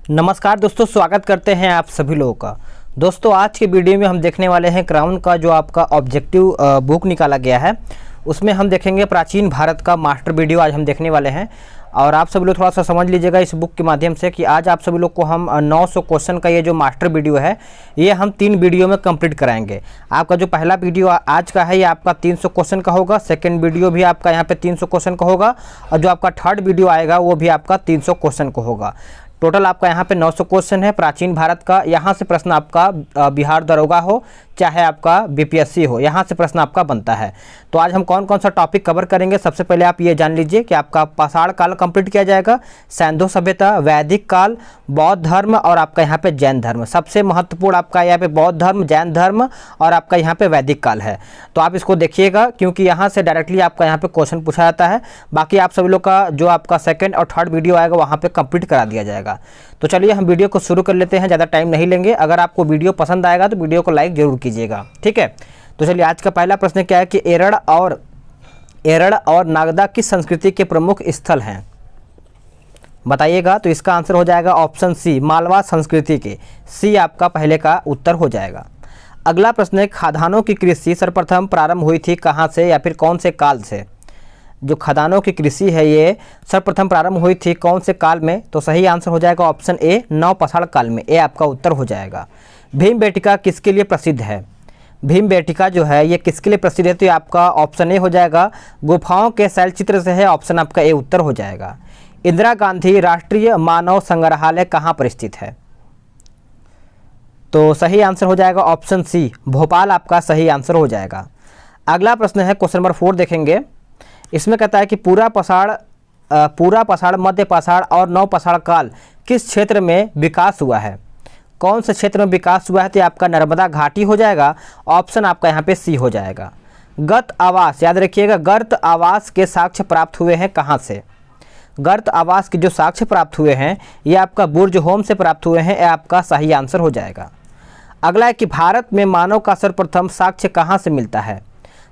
नमस्कार दोस्तों, स्वागत करते हैं आप सभी लोगों का। दोस्तों आज के वीडियो में हम देखने वाले हैं क्राउन का जो आपका ऑब्जेक्टिव बुक निकाला गया है, उसमें हम देखेंगे प्राचीन भारत का मास्टर वीडियो आज हम देखने वाले हैं। और आप सभी लोग थोड़ा सा समझ लीजिएगा इस बुक के माध्यम से कि आज आप सभी लोग को हम 900 क्वेश्चन का ये जो मास्टर वीडियो है ये हम 3 वीडियो में कंप्लीट कराएंगे। आपका जो पहला वीडियो आज का है ये आपका 300 क्वेश्चन का होगा, सेकंड वीडियो भी आपका यहाँ पे 300 क्वेश्चन का होगा और जो आपका थर्ड वीडियो आएगा वो भी आपका 300 क्वेश्चन का होगा। टोटल आपका यहाँ पे 900 क्वेश्चन है प्राचीन भारत का। यहाँ से प्रश्न आपका बिहार दरोगा हो चाहे आपका बीपीएससी हो, यहाँ से प्रश्न आपका बनता है। तो आज हम कौन कौन सा टॉपिक कवर करेंगे, सबसे पहले आप ये जान लीजिए कि आपका पाषाण काल कंप्लीट किया जाएगा, सैंधव सभ्यता, वैदिक काल, बौद्ध धर्म और आपका यहाँ पे जैन धर्म। सबसे महत्वपूर्ण आपका यहाँ पे बौद्ध धर्म, जैन धर्म और आपका यहाँ पे वैदिक काल है। तो आप इसको देखिएगा क्योंकि यहाँ से डायरेक्टली आपका यहाँ पे क्वेश्चन पूछा जाता है। बाकी आप सभी लोग का जो आपका सेकेंड और थर्ड वीडियो आएगा वहाँ पे कंप्लीट करा दिया जाएगा। तो चलिए हम वीडियो को शुरू कर लेते हैं, ज़्यादा टाइम नहीं लेंगे। अगर आपको वीडियो पसंद आएगा तो वीडियो को लाइक जरूर कीजिएगा, ठीक है। तो चलिए आज का पहला प्रश्न क्या है कि एरड़ और नागदा किस संस्कृति के प्रमुख स्थल हैं, बताइएगा। तो इसका आंसर हो जाएगा ऑप्शन सी, मालवा संस्कृति के। सी आपका पहले का उत्तर हो जाएगा। अगला प्रश्न है खादानों की कृषि सर्वप्रथम प्रारंभ हुई थी कहाँ से या फिर कौन से काल से। जो खदानों की कृषि है ये सर्वप्रथम प्रारंभ हुई थी कौन से काल में। तो सही आंसर हो जाएगा ऑप्शन ए, नवपाषाण काल में। ए आपका उत्तर हो जाएगा। भीमबेटका किसके लिए प्रसिद्ध है। भीमबेटका जो है ये किसके लिए प्रसिद्ध है, तो ये आपका ऑप्शन ए हो जाएगा, गुफाओं के शैलचित्र से है। ऑप्शन आपका ए उत्तर हो जाएगा। इंदिरा गांधी राष्ट्रीय मानव संग्रहालय कहाँ पर स्थित है। तो सही आंसर हो जाएगा ऑप्शन सी, भोपाल आपका सही आंसर हो जाएगा। अगला प्रश्न है क्वेश्चन नंबर 4 देखेंगे। इसमें कहता है कि पूरा पाषाण, मध्य पाषाण और नवपाषाण काल किस क्षेत्र में विकास हुआ है। कौन से क्षेत्र में विकास हुआ है, तो आपका नर्मदा घाटी हो जाएगा। ऑप्शन आपका यहाँ पे सी हो जाएगा। गर्त आवास, याद रखिएगा, गर्त आवास के साक्ष्य प्राप्त हुए हैं कहाँ से। गर्त आवास के जो साक्ष्य प्राप्त हुए हैं ये आपका बुर्ज होम से प्राप्त हुए हैं। यह आपका सही आंसर हो जाएगा। अगला है कि भारत में मानव का सर्वप्रथम साक्ष्य कहाँ से मिलता है।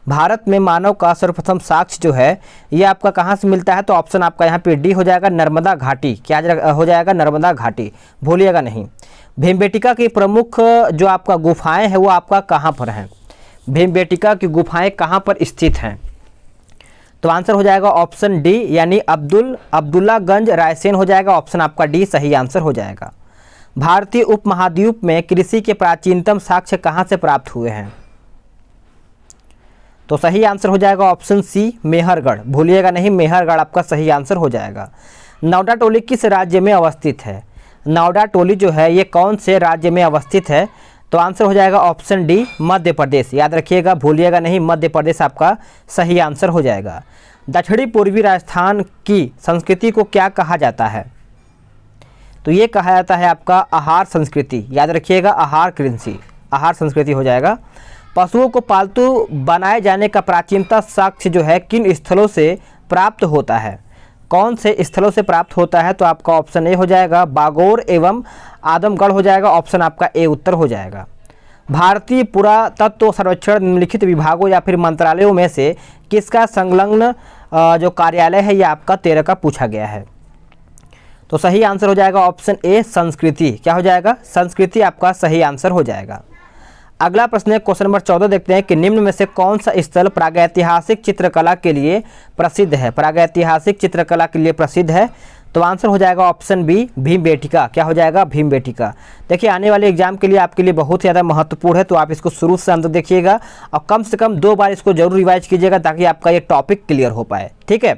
भारत में मानव का सर्वप्रथम साक्ष्य जो है ये आपका कहाँ से मिलता है। तो ऑप्शन आपका यहाँ पे डी हो जाएगा, नर्मदा घाटी। क्या हो जाएगा, नर्मदा घाटी, भूलिएगा नहीं। भीमबेटका की प्रमुख जो आपका गुफाएं हैं वो आपका कहाँ पर हैं। भीमबेटका की गुफाएं कहाँ पर स्थित हैं। तो आंसर हो जाएगा ऑप्शन डी, यानी अब्दुल्लागंज रायसेन हो जाएगा। ऑप्शन आपका डी सही आंसर हो जाएगा। भारतीय उपमहाद्वीप में कृषि के प्राचीनतम साक्ष्य कहाँ से प्राप्त हुए हैं। तो सही आंसर हो जाएगा ऑप्शन सी, मेहरगढ़, भूलिएगा नहीं, मेहरगढ़ आपका सही आंसर हो जाएगा। नौडा टोली किस राज्य में अवस्थित है। नौडा टोली जो है ये कौन से राज्य में अवस्थित है। तो आंसर हो जाएगा ऑप्शन डी, मध्य प्रदेश। याद रखिएगा, भूलिएगा नहीं, मध्य प्रदेश आपका सही आंसर हो जाएगा। दक्षिणी पूर्वी राजस्थान की संस्कृति को क्या कहा जाता है। तो ये कहा जाता है आपका आहार संस्कृति। याद रखिएगा, आहार कृषि, आहार संस्कृति हो जाएगा। पशुओं को पालतू बनाए जाने का प्राचीनतम साक्ष्य जो है किन स्थलों से प्राप्त होता है। कौन से स्थलों से प्राप्त होता है। तो आपका ऑप्शन ए हो जाएगा, बागोर एवं आदमगढ़ हो जाएगा। ऑप्शन आपका ए उत्तर हो जाएगा। भारतीय पुरातत्व सर्वेक्षण निम्नलिखित विभागों या फिर मंत्रालयों में से किसका संलग्न जो कार्यालय है ये आपका 13 का पूछा गया है। तो सही आंसर हो जाएगा ऑप्शन ए, संस्कृति। क्या हो जाएगा, संस्कृति आपका सही आंसर हो जाएगा। अगला प्रश्न है क्वेश्चन नंबर 14 देखते हैं कि निम्न में से कौन सा स्थल प्रागैतिहासिक चित्रकला के लिए प्रसिद्ध है। प्रागैतिहासिक चित्रकला के लिए प्रसिद्ध है। तो आंसर हो जाएगा ऑप्शन बी, भीमबेटका। क्या हो जाएगा, भीमबेटका। देखिए आने वाले एग्जाम के लिए आपके लिए बहुत ज़्यादा महत्वपूर्ण है, तो आप इसको शुरू से अंत तक देखिएगा और कम से कम 2 बार इसको जरूर रिवाइज कीजिएगा ताकि आपका ये टॉपिक क्लियर हो पाए, ठीक है।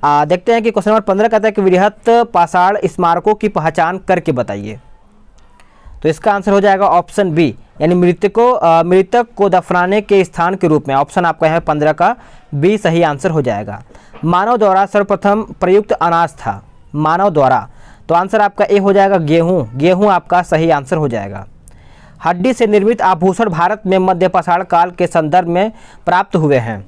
देखते हैं कि क्वेश्चन नंबर 15 कहता है कि वृहत पाषाण स्मारकों की पहचान करके बताइए। तो इसका आंसर हो जाएगा ऑप्शन बी, यानी मृतक को दफनाने के स्थान के रूप में। ऑप्शन आपका है 15 का बी सही आंसर हो जाएगा। मानव द्वारा सर्वप्रथम प्रयुक्त अनाज था, मानव द्वारा। तो आंसर आपका ए हो जाएगा, गेहूं। गेहूं आपका सही आंसर हो जाएगा। हड्डी से निर्मित आभूषण भारत में मध्य पाषाण काल के संदर्भ में प्राप्त हुए हैं।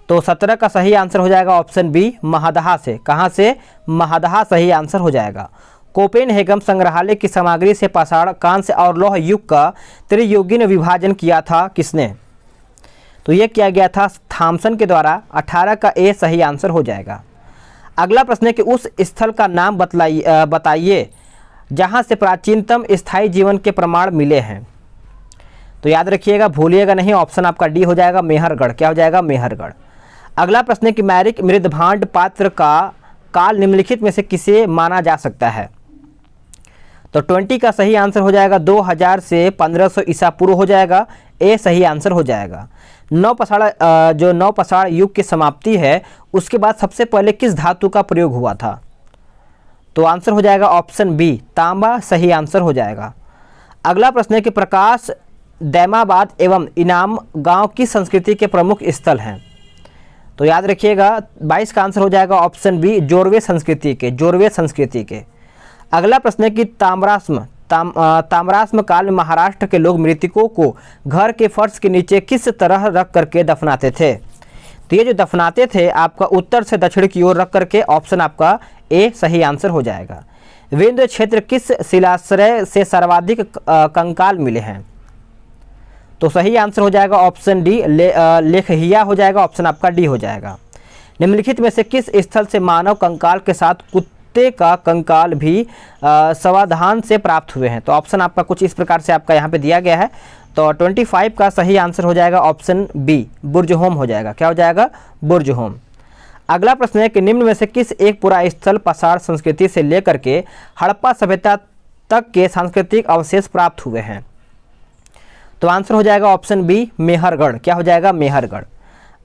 तो 17 का सही आंसर हो जाएगा ऑप्शन बी, महदहा से। कहाँ से, महदहा सही आंसर हो जाएगा। कोपेनहेगन संग्रहालय की सामग्री से पाषाण, कांस्य और लौह युग का त्रियुगीन विभाजन किया था किसने। तो ये किया गया था थॉमसन के द्वारा। 18 का ए सही आंसर हो जाएगा। अगला प्रश्न है कि उस स्थल का नाम बताइए जहाँ से प्राचीनतम स्थायी जीवन के प्रमाण मिले हैं? तो याद रखिएगा, भूलिएगा नहीं, ऑप्शन आपका डी हो जाएगा, मेहरगढ़। क्या हो जाएगा? मेहरगढ़। अगला प्रश्न है कि मैरिक मृदभांड पात्र का काल निम्नलिखित में से किसे माना जा सकता है? तो 20 का सही आंसर हो जाएगा 2000 से 1500 ईसा पूर्व हो जाएगा, ए सही आंसर हो जाएगा। जो नवपाषाण युग की समाप्ति है उसके बाद सबसे पहले किस धातु का प्रयोग हुआ था? तो आंसर हो जाएगा ऑप्शन बी, तांबा सही आंसर हो जाएगा। अगला प्रश्न है कि प्रकाश, दैमाबाद एवं इनाम गांव की संस्कृति के प्रमुख स्थल हैं? तो याद रखिएगा 22 का आंसर हो जाएगा ऑप्शन बी, जोरवे संस्कृति के। अगला प्रश्न है कि ताम्राश्म काल में महाराष्ट्र के लोग मृतकों को घर के फर्श के नीचे किस तरह रख करके दफनाते थे? तो ये जो दफनाते थे आपका उत्तर से दक्षिण की ओर रख करके, ऑप्शन आपका ए सही आंसर हो जाएगा। विंध्य क्षेत्र किस शिलाश्रय से सर्वाधिक कंकाल मिले हैं? तो सही आंसर हो जाएगा ऑप्शन डी, लेखहिया हो जाएगा, ऑप्शन आपका डी हो जाएगा। निम्नलिखित में से किस स्थल से मानव कंकाल के साथ कुत्ते का कंकाल भी समाधान से प्राप्त हुए हैं? तो ऑप्शन आपका कुछ इस प्रकार से आपका यहाँ पे दिया गया है। तो 25 का सही आंसर हो जाएगा ऑप्शन बी, बुर्जहोम हो जाएगा। क्या हो जाएगा? बुर्जहोम। अगला प्रश्न है कि निम्न में से किस एक पुरा स्थल पाषाण संस्कृति से लेकर के हड़प्पा सभ्यता तक के सांस्कृतिक अवशेष प्राप्त हुए हैं? तो आंसर हो जाएगा ऑप्शन बी, मेहरगढ़। क्या हो जाएगा? मेहरगढ़।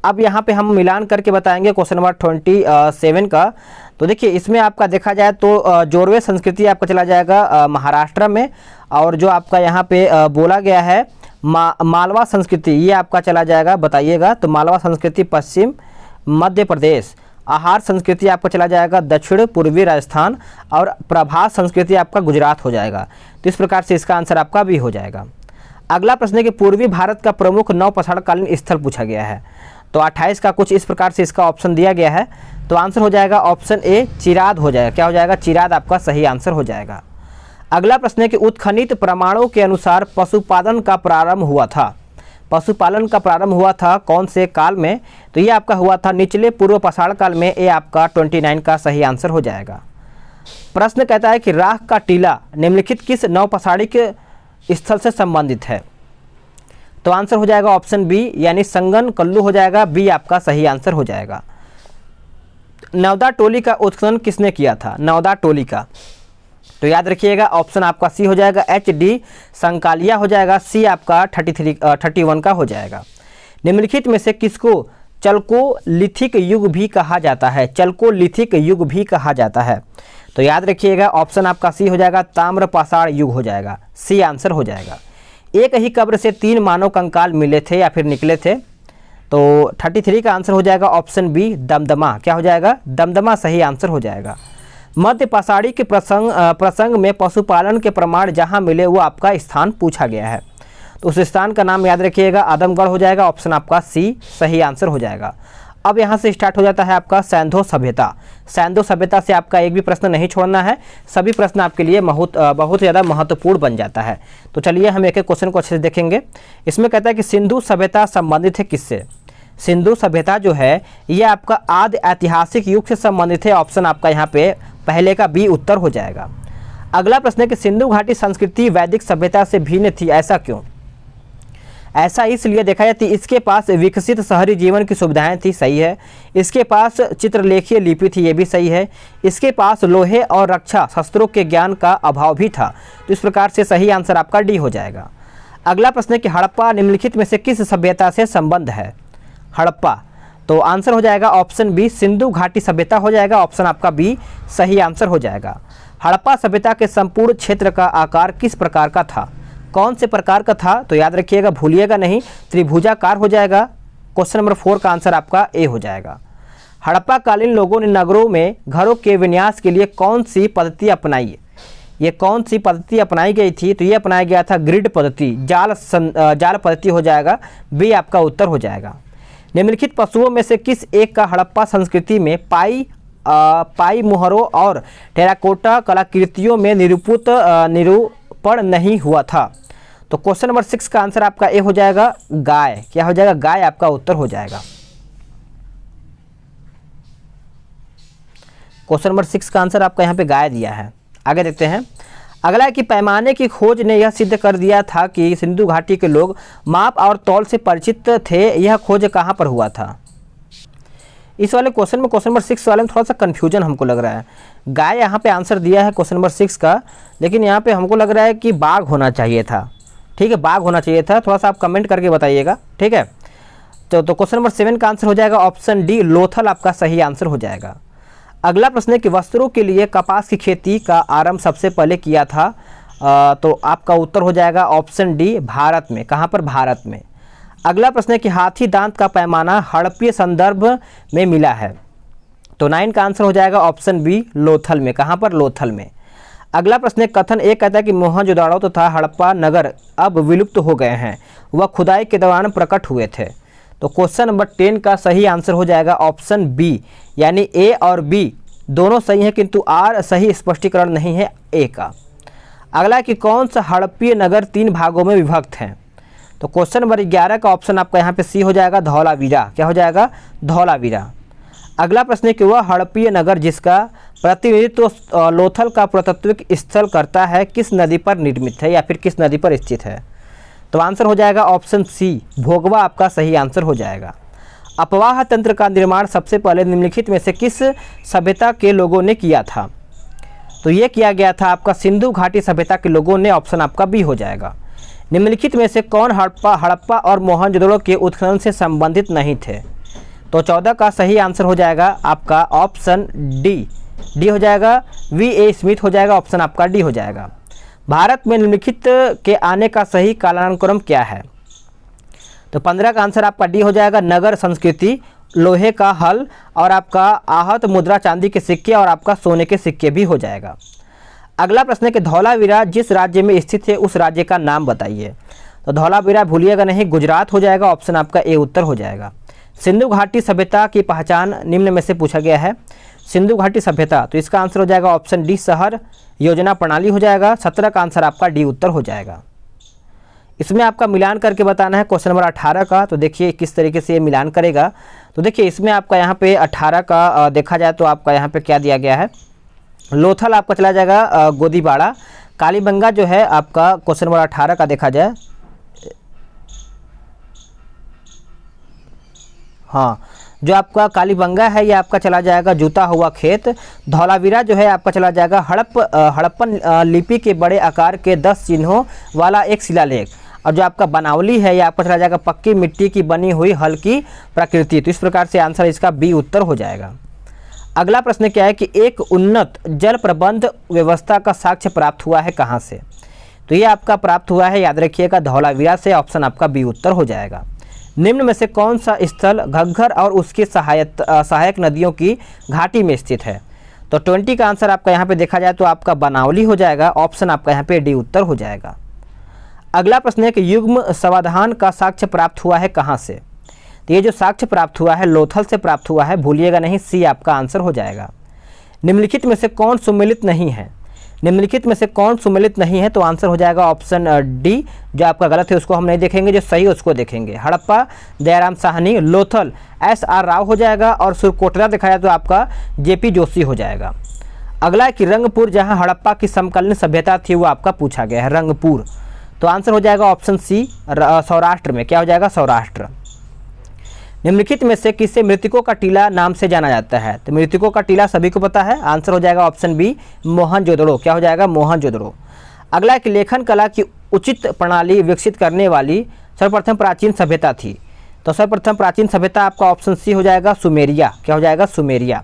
अब यहाँ पे हम मिलान करके बताएंगे क्वेश्चन नंबर 27 का। तो देखिए इसमें आपका देखा जाए तो जोरवे संस्कृति आपका चला जाएगा महाराष्ट्र में, और जो आपका यहाँ पे बोला गया है मालवा संस्कृति, ये आपका चला जाएगा, बताइएगा। तो मालवा संस्कृति पश्चिम मध्य प्रदेश, आहार संस्कृति आपका चला जाएगा दक्षिण पूर्वी राजस्थान, और प्रभास संस्कृति आपका गुजरात हो जाएगा। तो इस प्रकार से इसका आंसर आपका भी हो जाएगा। अगला प्रश्न है कि पूर्वी भारत का प्रमुख नवपाषाणकालीन स्थल पूछा गया है। तो 28 का कुछ इस प्रकार से इसका ऑप्शन दिया गया है। तो आंसर हो जाएगा ऑप्शन ए, चिराद हो जाएगा। क्या हो जाएगा? चिराद आपका सही आंसर हो जाएगा। अगला प्रश्न है कि उत्खनित प्रमाणों के अनुसार पशुपालन का प्रारंभ हुआ था। पशुपालन का प्रारंभ हुआ था कौन से काल में? तो ये आपका हुआ था निचले पूर्व पाषाण काल में, ये आपका 29 का सही आंसर हो जाएगा। प्रश्न कहता है कि राख का टीला निम्नलिखित किस नवपाषाणिक स्थल से संबंधित है? तो आंसर हो जाएगा ऑप्शन बी, यानी संगन कल्लू हो जाएगा, बी आपका सही आंसर हो जाएगा। नवदा टोली का उत्खनन किसने किया था? नवदा टोली का, तो याद रखिएगा ऑप्शन आपका सी हो जाएगा, एच डी संकालिया हो जाएगा, सी आपका 31 का हो जाएगा। निम्नलिखित में से किसको चल्कोलिथिक युग भी कहा जाता है? चल्कोलिथिक युग भी कहा जाता है। तो याद रखिएगा ऑप्शन आपका सी हो जाएगा, ताम्रपाषाण युग हो जाएगा, सी आंसर हो जाएगा। एक ही कब्र से 3 मानव कंकाल मिले थे या फिर निकले थे। तो 33 का आंसर हो जाएगा ऑप्शन बी, दमदमा। क्या हो जाएगा? दमदमा सही आंसर हो जाएगा। मध्य पाषाणी के प्रसंग में पशुपालन के प्रमाण जहां मिले वो आपका स्थान पूछा गया है। तो उस स्थान का नाम याद रखिएगा, आदमगढ़ हो जाएगा, ऑप्शन आपका सी सही आंसर हो जाएगा। अब यहाँ से स्टार्ट हो जाता है आपका सैंधो सभ्यता। सैंधो सभ्यता से आपका एक भी प्रश्न नहीं छोड़ना है, सभी प्रश्न आपके लिए बहुत ज़्यादा महत्वपूर्ण बन जाता है। तो चलिए हम एक एक क्वेश्चन को अच्छे से देखेंगे। इसमें कहता है कि सिंधु सभ्यता संबंधित है किससे? सिंधु सभ्यता जो है ये आपका आदि ऐतिहासिक युग से संबंधित है, ऑप्शन आपका यहाँ पे पहले का बी उत्तर हो जाएगा। अगला प्रश्न है कि सिंधु घाटी संस्कृति वैदिक सभ्यता से भिन्न थी, ऐसा क्यों? ऐसा इसलिए देखा जाती इसके पास विकसित शहरी जीवन की सुविधाएं थी, सही है। इसके पास चित्रलेखीय लिपि थी, ये भी सही है। इसके पास लोहे और रक्षा शस्त्रों के ज्ञान का अभाव भी था। तो इस प्रकार से सही आंसर आपका डी हो जाएगा। अगला प्रश्न है कि हड़प्पा निम्नलिखित में से किस सभ्यता से संबंध है? हड़प्पा, तो आंसर हो जाएगा ऑप्शन बी, सिंधु घाटी सभ्यता हो जाएगा, ऑप्शन आपका बी सही आंसर हो जाएगा। हड़प्पा सभ्यता के संपूर्ण क्षेत्र का आकार किस प्रकार का था? कौन से प्रकार का था? तो याद रखिएगा, भूलिएगा नहीं, त्रिभुजाकार हो जाएगा। क्वेश्चन नंबर 4 का आंसर आपका ए हो जाएगा। हड़प्पा कालीन लोगों ने नगरों में घरों के विन्यास के लिए कौन सी पद्धति अपनाई? ये कौन सी पद्धति अपनाई गई थी? तो ये अपनाया गया था ग्रिड पद्धति, जाल पद्धति हो जाएगा, बी आपका उत्तर हो जाएगा। निम्नलिखित पशुओं में से किस एक का हड़प्पा संस्कृति में पाई मुहरों और टेराकोटा कलाकृतियों में निरूपण नहीं हुआ था? तो क्वेश्चन नंबर 6 का आंसर आपका ए हो जाएगा, गाय। क्या हो जाएगा? गाय आपका उत्तर हो जाएगा। क्वेश्चन नंबर 6 का आंसर आपका यहाँ पे गाय दिया है। आगे देखते हैं। अगला है कि पैमाने की खोज ने यह सिद्ध कर दिया था कि सिंधु घाटी के लोग माप और तौल से परिचित थे। यह खोज कहाँ पर हुआ था? इस वाले क्वेश्चन में, क्वेश्चन नंबर 6 वाले में थोड़ा सा कन्फ्यूजन हमको लग रहा है। गाय यहाँ पे आंसर दिया है क्वेश्चन नंबर 6 का, लेकिन यहाँ पे हमको लग रहा है कि बाघ होना चाहिए था। ठीक है, बाघ होना चाहिए था। थोड़ा सा आप कमेंट करके बताइएगा। ठीक है, तो क्वेश्चन नंबर 7 का आंसर हो जाएगा ऑप्शन डी, लोथल आपका सही आंसर हो जाएगा। अगला प्रश्न है कि वस्त्रों के लिए कपास की खेती का आरंभ सबसे पहले किया था। तो आपका उत्तर हो जाएगा ऑप्शन डी, भारत में। कहाँ पर? भारत में। अगला प्रश्न है कि हाथी दांत का पैमाना हड़प्पीय संदर्भ में मिला है। तो 9 का आंसर हो जाएगा ऑप्शन बी, लोथल में। कहाँ पर? लोथल में। अगला प्रश्न है कथन एक कहता है कि मोहनजोदड़ो तथा हड़प्पा नगर अब विलुप्त हो गए हैं, वह खुदाई के दौरान प्रकट हुए थे। तो क्वेश्चन नंबर 10 का सही आंसर हो जाएगा ऑप्शन बी, यानी ए और बी दोनों सही है, किंतु आर सही स्पष्टीकरण नहीं है ए का। अगला कि कौन सा हड़प्पीय नगर 3 भागों में विभक्त है? तो क्वेश्चन नंबर 11 का ऑप्शन आपका यहाँ पे सी हो जाएगा, धौलावीरा। क्या हो जाएगा? धौलावीरा। अगला प्रश्न है कि वह हड़प्पीय नगर जिसका प्रतिनिधित्व लोथल का पुरातत्विक स्थल करता है किस नदी पर निर्मित है या फिर किस नदी पर स्थित है? तो आंसर हो जाएगा ऑप्शन सी, भोगवा आपका सही आंसर हो जाएगा। अपवाह तंत्र का निर्माण सबसे पहले निम्नलिखित में से किस सभ्यता के लोगों ने किया था? तो ये किया गया था आपका सिंधु घाटी सभ्यता के लोगों ने। ऑप्शन आपका बी हो जाएगा। निम्नलिखित में से कौन हड़प्पा और मोहनजोदड़ो के उत्खनन से संबंधित नहीं थे? तो 14 का सही आंसर हो जाएगा आपका ऑप्शन डी हो जाएगा, वी.ए. स्मिथ हो जाएगा। ऑप्शन आपका डी हो जाएगा। भारत में निम्नलिखित के आने का सही कालानुक्रम क्या है? तो 15 का आंसर आपका डी हो जाएगा, नगर संस्कृति, लोहे का हल और आपका आहत मुद्रा, चांदी के सिक्के और आपका सोने के सिक्के भी हो जाएगा। अगला प्रश्न है कि धौलावीरा जिस राज्य में स्थित है उस राज्य का नाम बताइए। तो धौलावीरा भूलिएगा नहीं, गुजरात हो जाएगा। ऑप्शन आपका ए उत्तर हो जाएगा। सिंधु घाटी सभ्यता की पहचान निम्न में से पूछा गया है। सिंधु घाटी सभ्यता, तो इसका आंसर हो जाएगा ऑप्शन डी, शहर योजना प्रणाली हो जाएगा। 17 का आंसर आपका डी उत्तर हो जाएगा। इसमें आपका मिलान करके बताना है क्वेश्चन नंबर 18 का। तो देखिए किस तरीके से ये मिलान करेगा। तो देखिए इसमें आपका यहाँ पे 18 का देखा जाए तो आपका यहाँ पे क्या दिया गया है, लोथल आपका चला जाएगा गोदीबाड़ा। कालीबंगा जो है आपका क्वेश्चन नंबर 18 का देखा जाए, हाँ, जो आपका कालीबंगा है ये आपका चला जाएगा जूता हुआ खेत। धौलावीरा जो है आपका चला जाएगा हड़प्पन लिपि के बड़े आकार के 10 चिन्हों वाला एक शिलालेख। और जो आपका बनावली है ये आपका चला जाएगा पक्की मिट्टी की बनी हुई हल्की प्रकृति। तो इस प्रकार से आंसर इसका बी उत्तर हो जाएगा। अगला प्रश्न क्या है कि एक उन्नत जल प्रबंध व्यवस्था का साक्ष्य प्राप्त हुआ है कहाँ से? तो ये आपका प्राप्त हुआ है, याद रखिएगा, धौलावीरा से। ऑप्शन आपका बी उत्तर हो जाएगा। निम्न में से कौन सा स्थल घग्गर और उसकी सहायक नदियों की घाटी में स्थित है? तो 20 का आंसर आपका यहाँ पे देखा जाए तो आपका बनावली हो जाएगा। ऑप्शन आपका यहाँ पे डी उत्तर हो जाएगा। अगला प्रश्न है कि युग्म समाधान का साक्ष्य प्राप्त हुआ है कहाँ से? तो ये जो साक्ष्य प्राप्त हुआ है लोथल से प्राप्त हुआ है, भूलिएगा नहीं, सी आपका आंसर हो जाएगा। निम्नलिखित में से कौन सुमेलित नहीं है? निम्नलिखित में से कौन सुमेलित नहीं है? तो आंसर हो जाएगा ऑप्शन डी। जो आपका गलत है उसको हम नहीं देखेंगे, जो सही है उसको देखेंगे। हड़प्पा दयाराम साहनी, लोथल एस.आर. राव हो जाएगा और सुरकोटला देखा जाए तो आपका जे.पी. जोशी हो जाएगा। अगला है कि रंगपुर जहां हड़प्पा की समकालीन सभ्यता थी वो आपका पूछा गया है, रंगपुर। तो आंसर हो जाएगा ऑप्शन सी, सौराष्ट्र में। क्या हो जाएगा? सौराष्ट्र। निम्नलिखित में से किसे मृतकों का टीला नाम से जाना जाता है? तो मृतकों का टीला सभी को पता है, आंसर हो जाएगा ऑप्शन बी, मोहनजोदड़ो। क्या हो जाएगा? मोहनजोदड़ो। अगला है कि लेखन कला की उचित प्रणाली विकसित करने वाली सर्वप्रथम प्राचीन सभ्यता थी। तो सर्वप्रथम प्राचीन सभ्यता आपका ऑप्शन सी हो जाएगा, सुमेरिया। क्या हो जाएगा? सुमेरिया।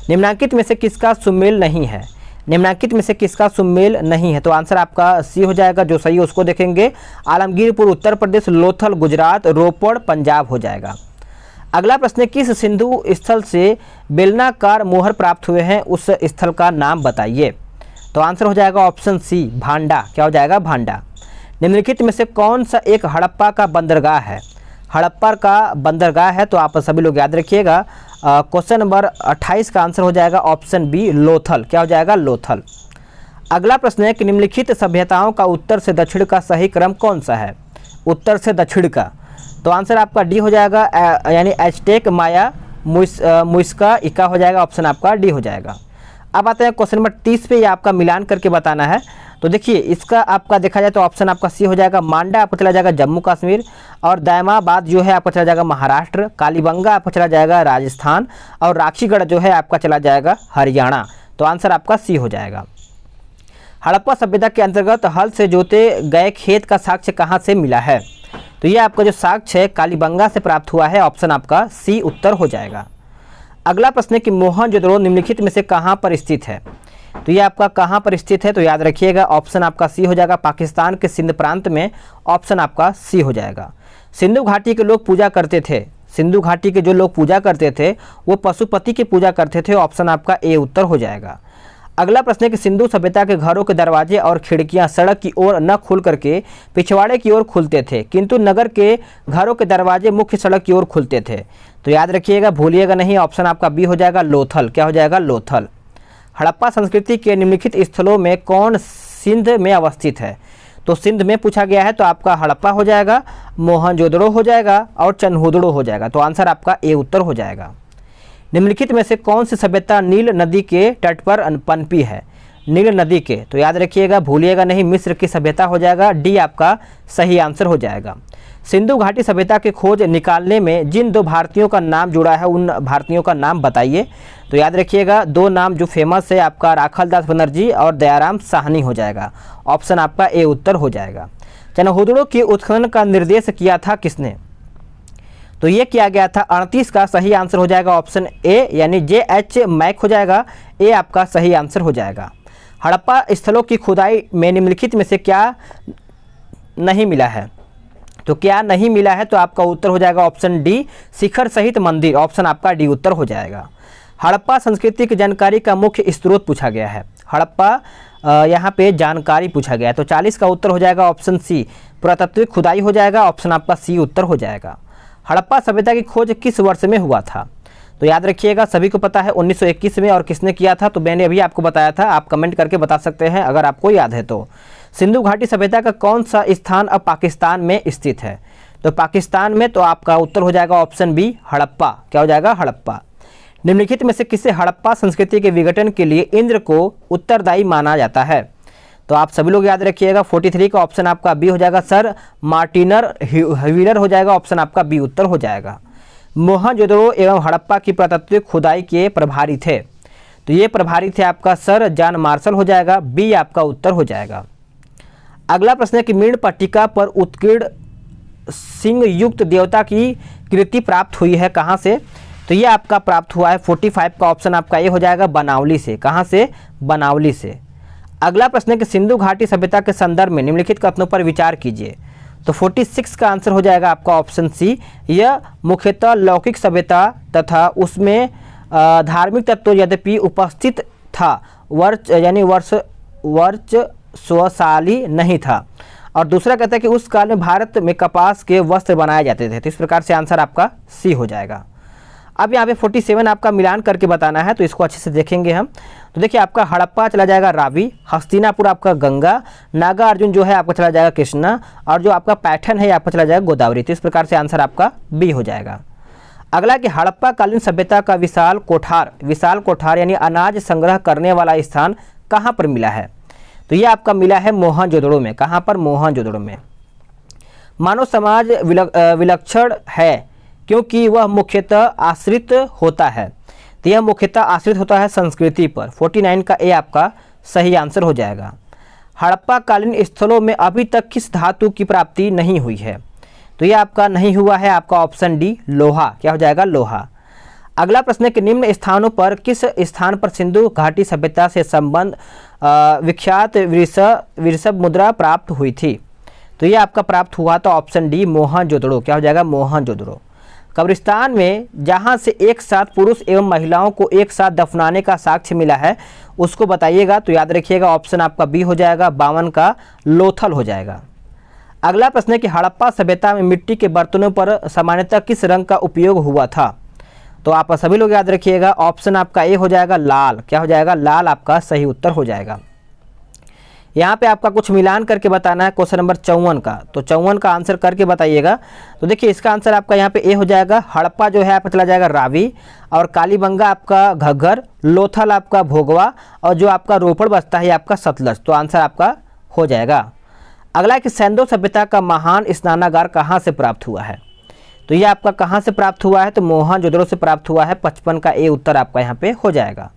निम्नांकित में से किसका सुमेल नहीं है? निम्नांकित में से किसका सुमेल नहीं है? तो आंसर आपका सी हो जाएगा, जो सही है उसको देखेंगे। आलमगीरपुर उत्तर प्रदेश, लोथल गुजरात, रोपड़ पंजाब हो जाएगा। अगला प्रश्न, किस सिंधु स्थल से बेलनाकार मोहर प्राप्त हुए हैं, उस स्थल का नाम बताइए। तो आंसर हो जाएगा ऑप्शन सी, भांडा। क्या हो जाएगा? भांडा। निम्नलिखित में से कौन सा एक हड़प्पा का बंदरगाह है? हड़प्पा का बंदरगाह है, तो आप सभी लोग याद रखिएगा। क्वेश्चन नंबर 28 का आंसर हो जाएगा ऑप्शन बी, लोथल। क्या हो जाएगा? लोथल। अगला प्रश्न है कि निम्नलिखित सभ्यताओं का उत्तर से दक्षिण का सही क्रम कौन सा है? उत्तर से दक्षिण का, तो आंसर आपका डी हो जाएगा, यानी एजटेक, माया, मुइस्का, इका हो जाएगा। ऑप्शन आपका डी हो जाएगा। अब आते हैं क्वेश्चन नंबर 30 पे, ये आपका मिलान करके बताना है। तो देखिए इसका आपका देखा जाए तो ऑप्शन आपका सी हो जाएगा। मांडा आपका चला जाएगा जम्मू कश्मीर, और दायमाबाद जो है आपका चला जाएगा महाराष्ट्र, कालीबंगा आपका चला जाएगा राजस्थान, और राखीगढ़ जो है आपका चला जाएगा हरियाणा। तो आंसर आपका सी हो जाएगा। हड़प्पा सभ्यता के अंतर्गत हल से जोते गए खेत का साक्ष्य कहाँ से मिला है? तो ये आपका जो साक्ष्य है कालीबंगा से प्राप्त हुआ है। ऑप्शन आपका सी उत्तर हो जाएगा। अगला प्रश्न है कि मोहनजोदड़ो निम्नलिखित में से कहाँ पर स्थित है? तो ये आपका कहाँ पर स्थित है? तो याद रखिएगा ऑप्शन आपका सी हो जाएगा, पाकिस्तान के सिंध प्रांत में। ऑप्शन आपका सी हो जाएगा। सिंधु घाटी के लोग पूजा करते थे, सिंधु घाटी के जो लोग पूजा करते थे वो पशुपति की पूजा करते थे। ऑप्शन आपका ए उत्तर हो जाएगा। अगला प्रश्न है कि सिंधु सभ्यता के घरों के दरवाजे और खिड़कियां सड़क की ओर न खुल करके पिछवाड़े की ओर खुलते थे, किंतु नगर के घरों के दरवाजे मुख्य सड़क की ओर खुलते थे। तो याद रखिएगा, भूलिएगा नहीं, ऑप्शन आपका बी हो जाएगा, लोथल। क्या हो जाएगा? लोथल। हड़प्पा संस्कृति के निम्नलिखित स्थलों में कौन सिंध में अवस्थित है? तो सिंध में पूछा गया है, तो आपका हड़प्पा हो जाएगा, मोहनजोदड़ो हो जाएगा, और चन्हुदड़ो हो जाएगा। तो आंसर आपका ए उत्तर हो जाएगा। निम्नलिखित में से कौन सी सभ्यता नील नदी के तट पर पनपी है? नील नदी के, तो याद रखिएगा, भूलिएगा नहीं, मिस्र की सभ्यता हो जाएगा। डी आपका सही आंसर हो जाएगा। सिंधु घाटी सभ्यता की खोज निकालने में जिन दो भारतीयों का नाम जुड़ा है उन भारतीयों का नाम बताइए। तो याद रखिएगा दो नाम जो फेमस है आपका, राखालदास बनर्जी और दयाराम साहनी हो जाएगा। ऑप्शन आपका ए उत्तर हो जाएगा। चन्हुदड़ो के उत्खनन का निर्देश किया था किसने? तो ये किया गया था 38 का सही आंसर हो जाएगा ऑप्शन ए, यानी जे.एच. मैक हो जाएगा। ए आपका सही आंसर हो जाएगा। हड़प्पा स्थलों की खुदाई में निम्नलिखित में से क्या नहीं मिला है? तो क्या नहीं मिला है? तो आपका उत्तर हो जाएगा ऑप्शन डी, शिखर सहित मंदिर। ऑप्शन आपका डी उत्तर हो जाएगा। हड़प्पा संस्कृति की जानकारी का मुख्य स्रोत पूछा गया है। हड़प्पा यहाँ पे जानकारी पूछा गया है, तो 40 का उत्तर हो जाएगा ऑप्शन सी, पुरातत्विक खुदाई हो जाएगा। ऑप्शन आपका सी उत्तर हो जाएगा। हड़प्पा सभ्यता की खोज किस वर्ष में हुआ था? तो याद रखिएगा, सभी को पता है 1921 में। और किसने किया था? तो मैंने अभी आपको बताया था, आप कमेंट करके बता सकते हैं अगर आपको याद है तो। सिंधु घाटी सभ्यता का कौन सा स्थान अब पाकिस्तान में स्थित है? तो पाकिस्तान में, तो आपका उत्तर हो जाएगा ऑप्शन बी, हड़प्पा। क्या हो जाएगा? हड़प्पा। निम्नलिखित में से किसे हड़प्पा संस्कृति के विघटन के लिए इंद्र को उत्तरदायी माना जाता है? तो आप सभी लोग याद रखिएगा, 43 का ऑप्शन आपका बी हो जाएगा, सर मार्टिनर व्हीलर हो जाएगा। ऑप्शन आपका बी उत्तर हो जाएगा। मोहनजोदड़ो एवं हड़प्पा की पुरातत्विक खुदाई के प्रभारी थे, तो ये प्रभारी थे आपका सर जॉन मार्शल हो जाएगा। बी आपका उत्तर हो जाएगा। अगला प्रश्न है कि मीण पट्टिका पर उत्कीर्ण सिंह युक्त देवता की कृति प्राप्त हुई है कहाँ से? तो ये आपका प्राप्त हुआ है 45 का ऑप्शन आपका ये हो जाएगा, बनावली से। कहाँ से? बनावली से। अगला प्रश्न है कि सिंधु घाटी सभ्यता के संदर्भ में निम्नलिखित कथनों पर विचार कीजिए। तो 46 का आंसर हो जाएगा आपका ऑप्शन सी, यह मुख्यतः लौकिक सभ्यता तथा उसमें धार्मिक तत्व यद्यपि उपस्थित था, वर्चस्वशाली नहीं था। और दूसरा कहता है कि उस काल में भारत में कपास के वस्त्र बनाए जाते थे। तो इस प्रकार से आंसर आपका सी हो जाएगा। अब यहाँ पे 47 आपका मिलान करके बताना है, तो इसको अच्छे से देखेंगे हम। तो देखिए आपका हड़प्पा चला जाएगा रावी, हस्तिनापुर आपका गंगा, नागार्जुन जो है आपका चला जाएगा कृष्णा, और जो आपका पैठन है आपका चला जाएगा गोदावरी। तो इस प्रकार से आंसर आपका बी हो जाएगा। अगला कि हड़प्पा कालीन सभ्यता का विशाल कोठार यानी अनाज संग्रह करने वाला स्थान कहाँ पर मिला है? तो ये आपका मिला है मोहनजोदड़ो में। कहाँ पर? मोहनजोदड़ो में। मानव समाज विलक्षण है क्योंकि वह मुख्यतः आश्रित होता है, तो यह मुख्यतः आश्रित होता है संस्कृति पर। 49 का ए आपका सही आंसर हो जाएगा। हड़प्पा कालीन स्थलों में अभी तक किस धातु की प्राप्ति नहीं हुई है? तो यह आपका नहीं हुआ है, आपका ऑप्शन डी, लोहा। क्या हो जाएगा? लोहा। अगला प्रश्न है कि निम्न स्थानों पर किस स्थान पर सिंधु घाटी सभ्यता से संबंध विख्यात वृषभ मुद्रा प्राप्त हुई थी? तो यह आपका प्राप्त हुआ था ऑप्शन डी, मोहनजोदड़ो। क्या हो जाएगा? मोहनजोदड़ो। कब्रिस्तान में जहां से एक साथ पुरुष एवं महिलाओं को एक साथ दफनाने का साक्ष्य मिला है उसको बताइएगा। तो याद रखिएगा ऑप्शन आपका बी हो जाएगा, 52 का लोथल हो जाएगा। अगला प्रश्न है कि हड़प्पा सभ्यता में मिट्टी के बर्तनों पर सामान्यतः किस रंग का उपयोग हुआ था? तो आप सभी लोग याद रखिएगा ऑप्शन आपका ए हो जाएगा, लाल। क्या हो जाएगा? लाल आपका सही उत्तर हो जाएगा। यहाँ पे आपका कुछ मिलान करके बताना है क्वेश्चन नंबर 54 का। तो 54 का आंसर करके बताइएगा। तो देखिए इसका आंसर आपका यहाँ पे ए हो जाएगा। हड़प्पा जो है आपका चला जाएगा रावी, और कालीबंगा आपका घग्गर, लोथल आपका भोगवा, और जो आपका रोपड़ बचता है आपका सतलज। तो आंसर आपका हो जाएगा। अगला कि सैंधव सभ्यता का महान स्नानागार कहाँ से प्राप्त हुआ है? तो ये आपका कहाँ से प्राप्त हुआ है? तो मोहनजोदड़ो से प्राप्त हुआ है। 55 का ए उत्तर आपका यहाँ पे हो जाएगा।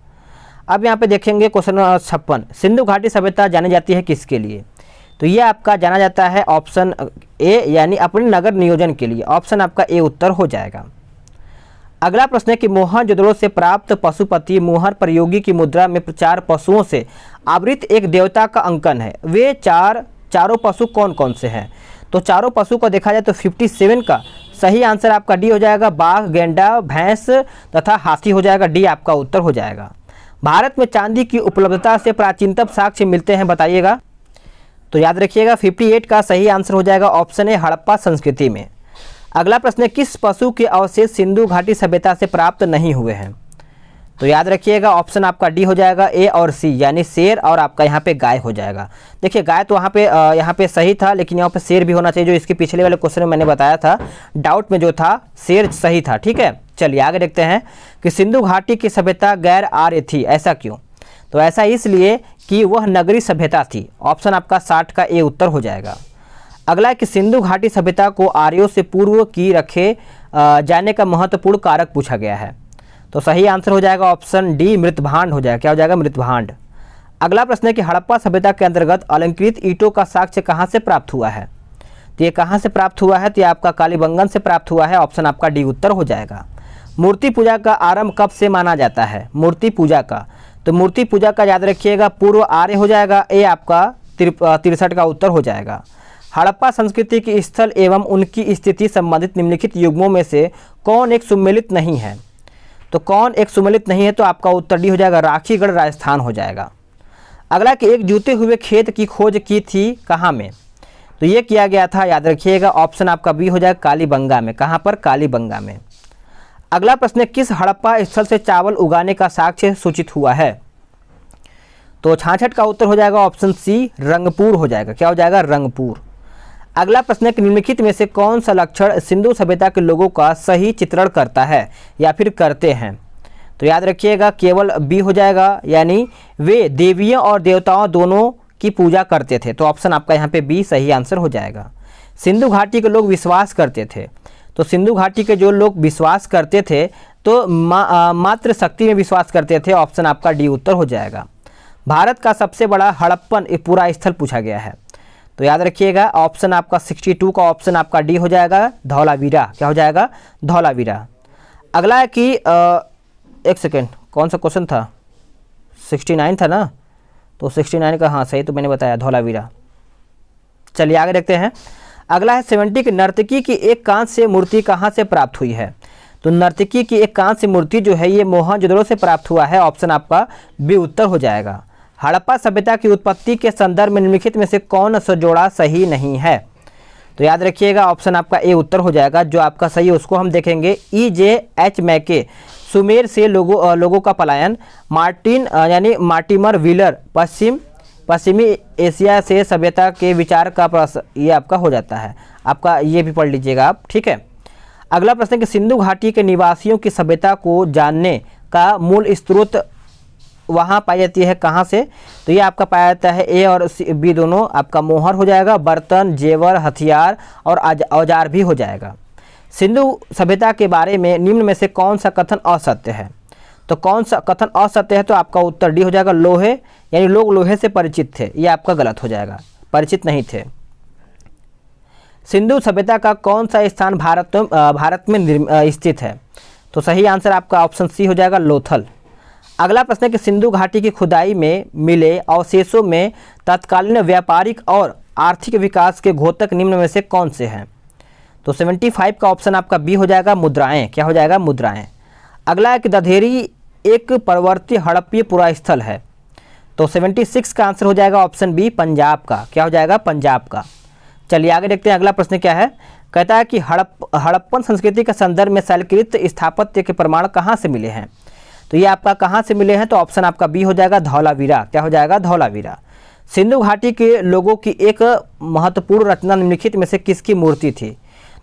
अब यहाँ पे देखेंगे क्वेश्चन नंबर 56, सिंधु घाटी सभ्यता जानी जाती है किसके लिए? तो ये आपका जाना जाता है ऑप्शन ए यानी अपने नगर नियोजन के लिए। ऑप्शन आपका ए उत्तर हो जाएगा। अगला प्रश्न है कि मोहनजोदड़ो से प्राप्त पशुपति मोहर प्रयोगी की मुद्रा में 4 पशुओं से आवृत एक देवता का अंकन है। वे चारों पशु कौन कौन से हैं? तो चारों पशु को देखा जाए तो 57 का सही आंसर आपका डी हो जाएगा। बाघ, गेंडा, भैंस तथा हाथी हो जाएगा। डी आपका उत्तर हो जाएगा। भारत में चांदी की उपलब्धता से प्राचीनतम साक्ष्य मिलते हैं, बताइएगा। तो याद रखिएगा 58 का सही आंसर हो जाएगा ऑप्शन ए हड़प्पा संस्कृति में। अगला प्रश्न है किस पशु के अवशेष सिंधु घाटी सभ्यता से प्राप्त नहीं हुए हैं? तो याद रखिएगा ऑप्शन आपका डी हो जाएगा ए और सी, यानी शेर और आपका यहाँ पे गाय हो जाएगा। देखिए गाय तो यहाँ पे सही था, लेकिन यहाँ पे शेर भी होना चाहिए, जो इसके पिछले वाले क्वेश्चन में मैंने बताया था। डाउट में जो था शेर सही था। ठीक है, चलिए आगे देखते हैं कि सिंधु घाटी की सभ्यता गैर आर्य थी, ऐसा क्यों? तो ऐसा इसलिए कि वह नगरी सभ्यता थी। ऑप्शन आपका 60 का ए उत्तर हो जाएगा। अगला है कि सिंधु घाटी सभ्यता को आर्यों से पूर्व की रखे जाने का महत्वपूर्ण कारक पूछा गया है। तो सही आंसर हो जाएगा ऑप्शन डी मृतभांड हो जाएगा। क्या हो जाएगा? मृतभांड। अगला प्रश्न है कि हड़प्पा सभ्यता के अंतर्गत अलंकृत ईंटों का साक्ष्य कहाँ से प्राप्त हुआ है? तो ये कहाँ से प्राप्त हुआ है? तो ये आपका कालीबंगन से प्राप्त हुआ है। ऑप्शन आपका डी उत्तर हो जाएगा। मूर्ति पूजा का आरंभ कब से माना जाता है? मूर्ति पूजा का, तो मूर्ति पूजा का याद रखिएगा पूर्व आर्य हो जाएगा। ए आपका 63 का उत्तर हो जाएगा। हड़प्पा संस्कृति की स्थल एवं उनकी स्थिति संबंधित निम्नलिखित युग्मों में से कौन एक सुमेलित नहीं है? तो कौन एक सुमेलित नहीं है? तो आपका उत्तर डी हो जाएगा राखीगढ़ राजस्थान हो जाएगा। अगला कि एक जूते हुए खेत की खोज की थी कहाँ में? तो ये किया गया था, याद रखिएगा ऑप्शन आपका बी हो जाएगा कालीबंगा में। कहाँ पर? कालीबंगा में। अगला प्रश्न है किस हड़प्पा स्थल से चावल उगाने का साक्ष्य सूचित हुआ है? तो 66 का उत्तर हो जाएगा ऑप्शन सी रंगपुर हो जाएगा। क्या हो जाएगा? रंगपुर। अगला प्रश्न है कि निम्नलिखित में से कौन सा लक्षण सिंधु सभ्यता के लोगों का सही चित्रण करता है या फिर करते हैं? तो याद रखिएगा केवल बी हो जाएगा, यानी वे देवियों और देवताओं दोनों की पूजा करते थे। तो ऑप्शन आपका यहाँ पे बी सही आंसर हो जाएगा। सिंधु घाटी के लोग विश्वास करते थे। तो सिंधु घाटी के जो लोग विश्वास करते थे तो मात्र शक्ति में विश्वास करते थे। ऑप्शन आपका डी उत्तर हो जाएगा। भारत का सबसे बड़ा हड़प्पन पूरा स्थल पूछा गया है। तो याद रखिएगा ऑप्शन आपका 62 का ऑप्शन आपका डी हो जाएगा धौलावीरा। क्या हो जाएगा? धौलावीरा। अगला है कि एक सेकेंड, कौन सा क्वेश्चन था? 69 था ना? तो 69 का हाँ सही तो मैंने बताया धौलावीरा। चलिए आगे देखते हैं। अगला है 70 की नर्तकी की एक कांस्य से मूर्ति कहाँ से प्राप्त हुई है? तो नर्तकी की एक कांस्य मूर्ति जो है ये मोहनजोदड़ो से प्राप्त हुआ है। ऑप्शन आपका बी उत्तर हो जाएगा। हड़प्पा सभ्यता की उत्पत्ति के संदर्भ में निम्नलिखित में से कौन सा जोड़ा सही नहीं है? तो याद रखिएगा ऑप्शन आपका ए उत्तर हो जाएगा। जो आपका सही है उसको हम देखेंगे। E.J.H. मैके सुमेर से लोगों का पलायन, मार्टिन यानी मार्टिमर व्हीलर पश्चिमी एशिया से सभ्यता के विचार का ये आपका हो जाता है। आपका ये भी पढ़ लीजिएगा आप। ठीक है। अगला प्रश्न कि सिंधु घाटी के निवासियों की सभ्यता को जानने का मूल स्रोत वहाँ पाई जाती है कहाँ से? तो ये आपका पाया जाता है ए और बी दोनों आपका मोहर हो जाएगा। बर्तन, जेवर, हथियार और औजार भी हो जाएगा। सिंधु सभ्यता के बारे में निम्न में से कौन सा कथन असत्य है? तो कौन सा कथन असत्य है? तो आपका उत्तर डी हो जाएगा लोहे, यानी लोग लोहे से परिचित थे। ये आपका गलत हो जाएगा, परिचित नहीं थे। सिंधु सभ्यता का कौन सा स्थान भारत में स्थित है? तो सही आंसर आपका ऑप्शन सी हो जाएगा लोथल। अगला प्रश्न है कि सिंधु घाटी की खुदाई में मिले अवशेषों में तत्कालीन व्यापारिक और आर्थिक विकास के घोतक निम्न में से कौन से हैं? तो 75 का ऑप्शन आपका बी हो जाएगा मुद्राएं। क्या हो जाएगा? मुद्राएं। अगला है कि दधेरी एक परवर्ती हड़प्पीय पुरा स्थल है। तो 76 का आंसर हो जाएगा ऑप्शन बी पंजाब का। क्या हो जाएगा? पंजाब का। चलिए आगे देखते हैं। अगला प्रश्न क्या है? कहता है कि हड़प्पन संस्कृति के संदर्भ में शैलकृत स्थापत्य के प्रमाण कहाँ से मिले हैं? तो ये आपका कहाँ से मिले हैं? तो ऑप्शन आपका बी हो जाएगा धौलावीरा। क्या हो जाएगा? धौलावीरा। सिंधु घाटी के लोगों की एक महत्वपूर्ण रचना निम्नलिखित में से किसकी मूर्ति थी?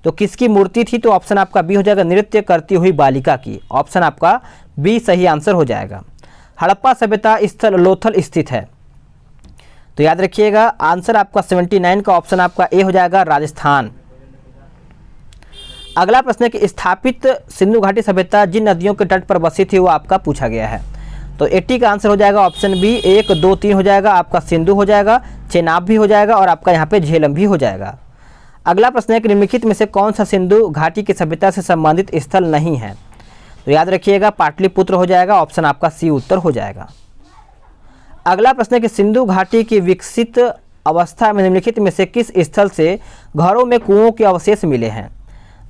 तो किसकी मूर्ति थी? तो ऑप्शन आपका बी हो जाएगा नृत्य करती हुई बालिका की। ऑप्शन आपका बी सही आंसर हो जाएगा। हड़प्पा सभ्यता स्थल लोथल स्थित है, तो याद रखिएगा आंसर आपका 79 का ऑप्शन आपका ए हो जाएगा राजस्थान। अगला प्रश्न है कि स्थापित सिंधु घाटी सभ्यता जिन नदियों के तट पर बसी थी वो आपका पूछा गया है। तो 80 का आंसर हो जाएगा ऑप्शन बी 1 2 3 हो जाएगा, आपका सिंधु हो जाएगा, चेनाब भी हो जाएगा और आपका यहाँ पे झेलम भी हो जाएगा। अगला प्रश्न है कि निम्नलिखित में से कौन सा सिंधु घाटी की सभ्यता से संबंधित स्थल नहीं है? तो याद रखिएगा पाटलिपुत्र हो जाएगा, ऑप्शन आपका सी उत्तर हो जाएगा। अगला प्रश्न है कि सिंधु घाटी की विकसित अवस्था में निम्नलिखित में से किस स्थल से घरों में कुओं के अवशेष मिले हैं?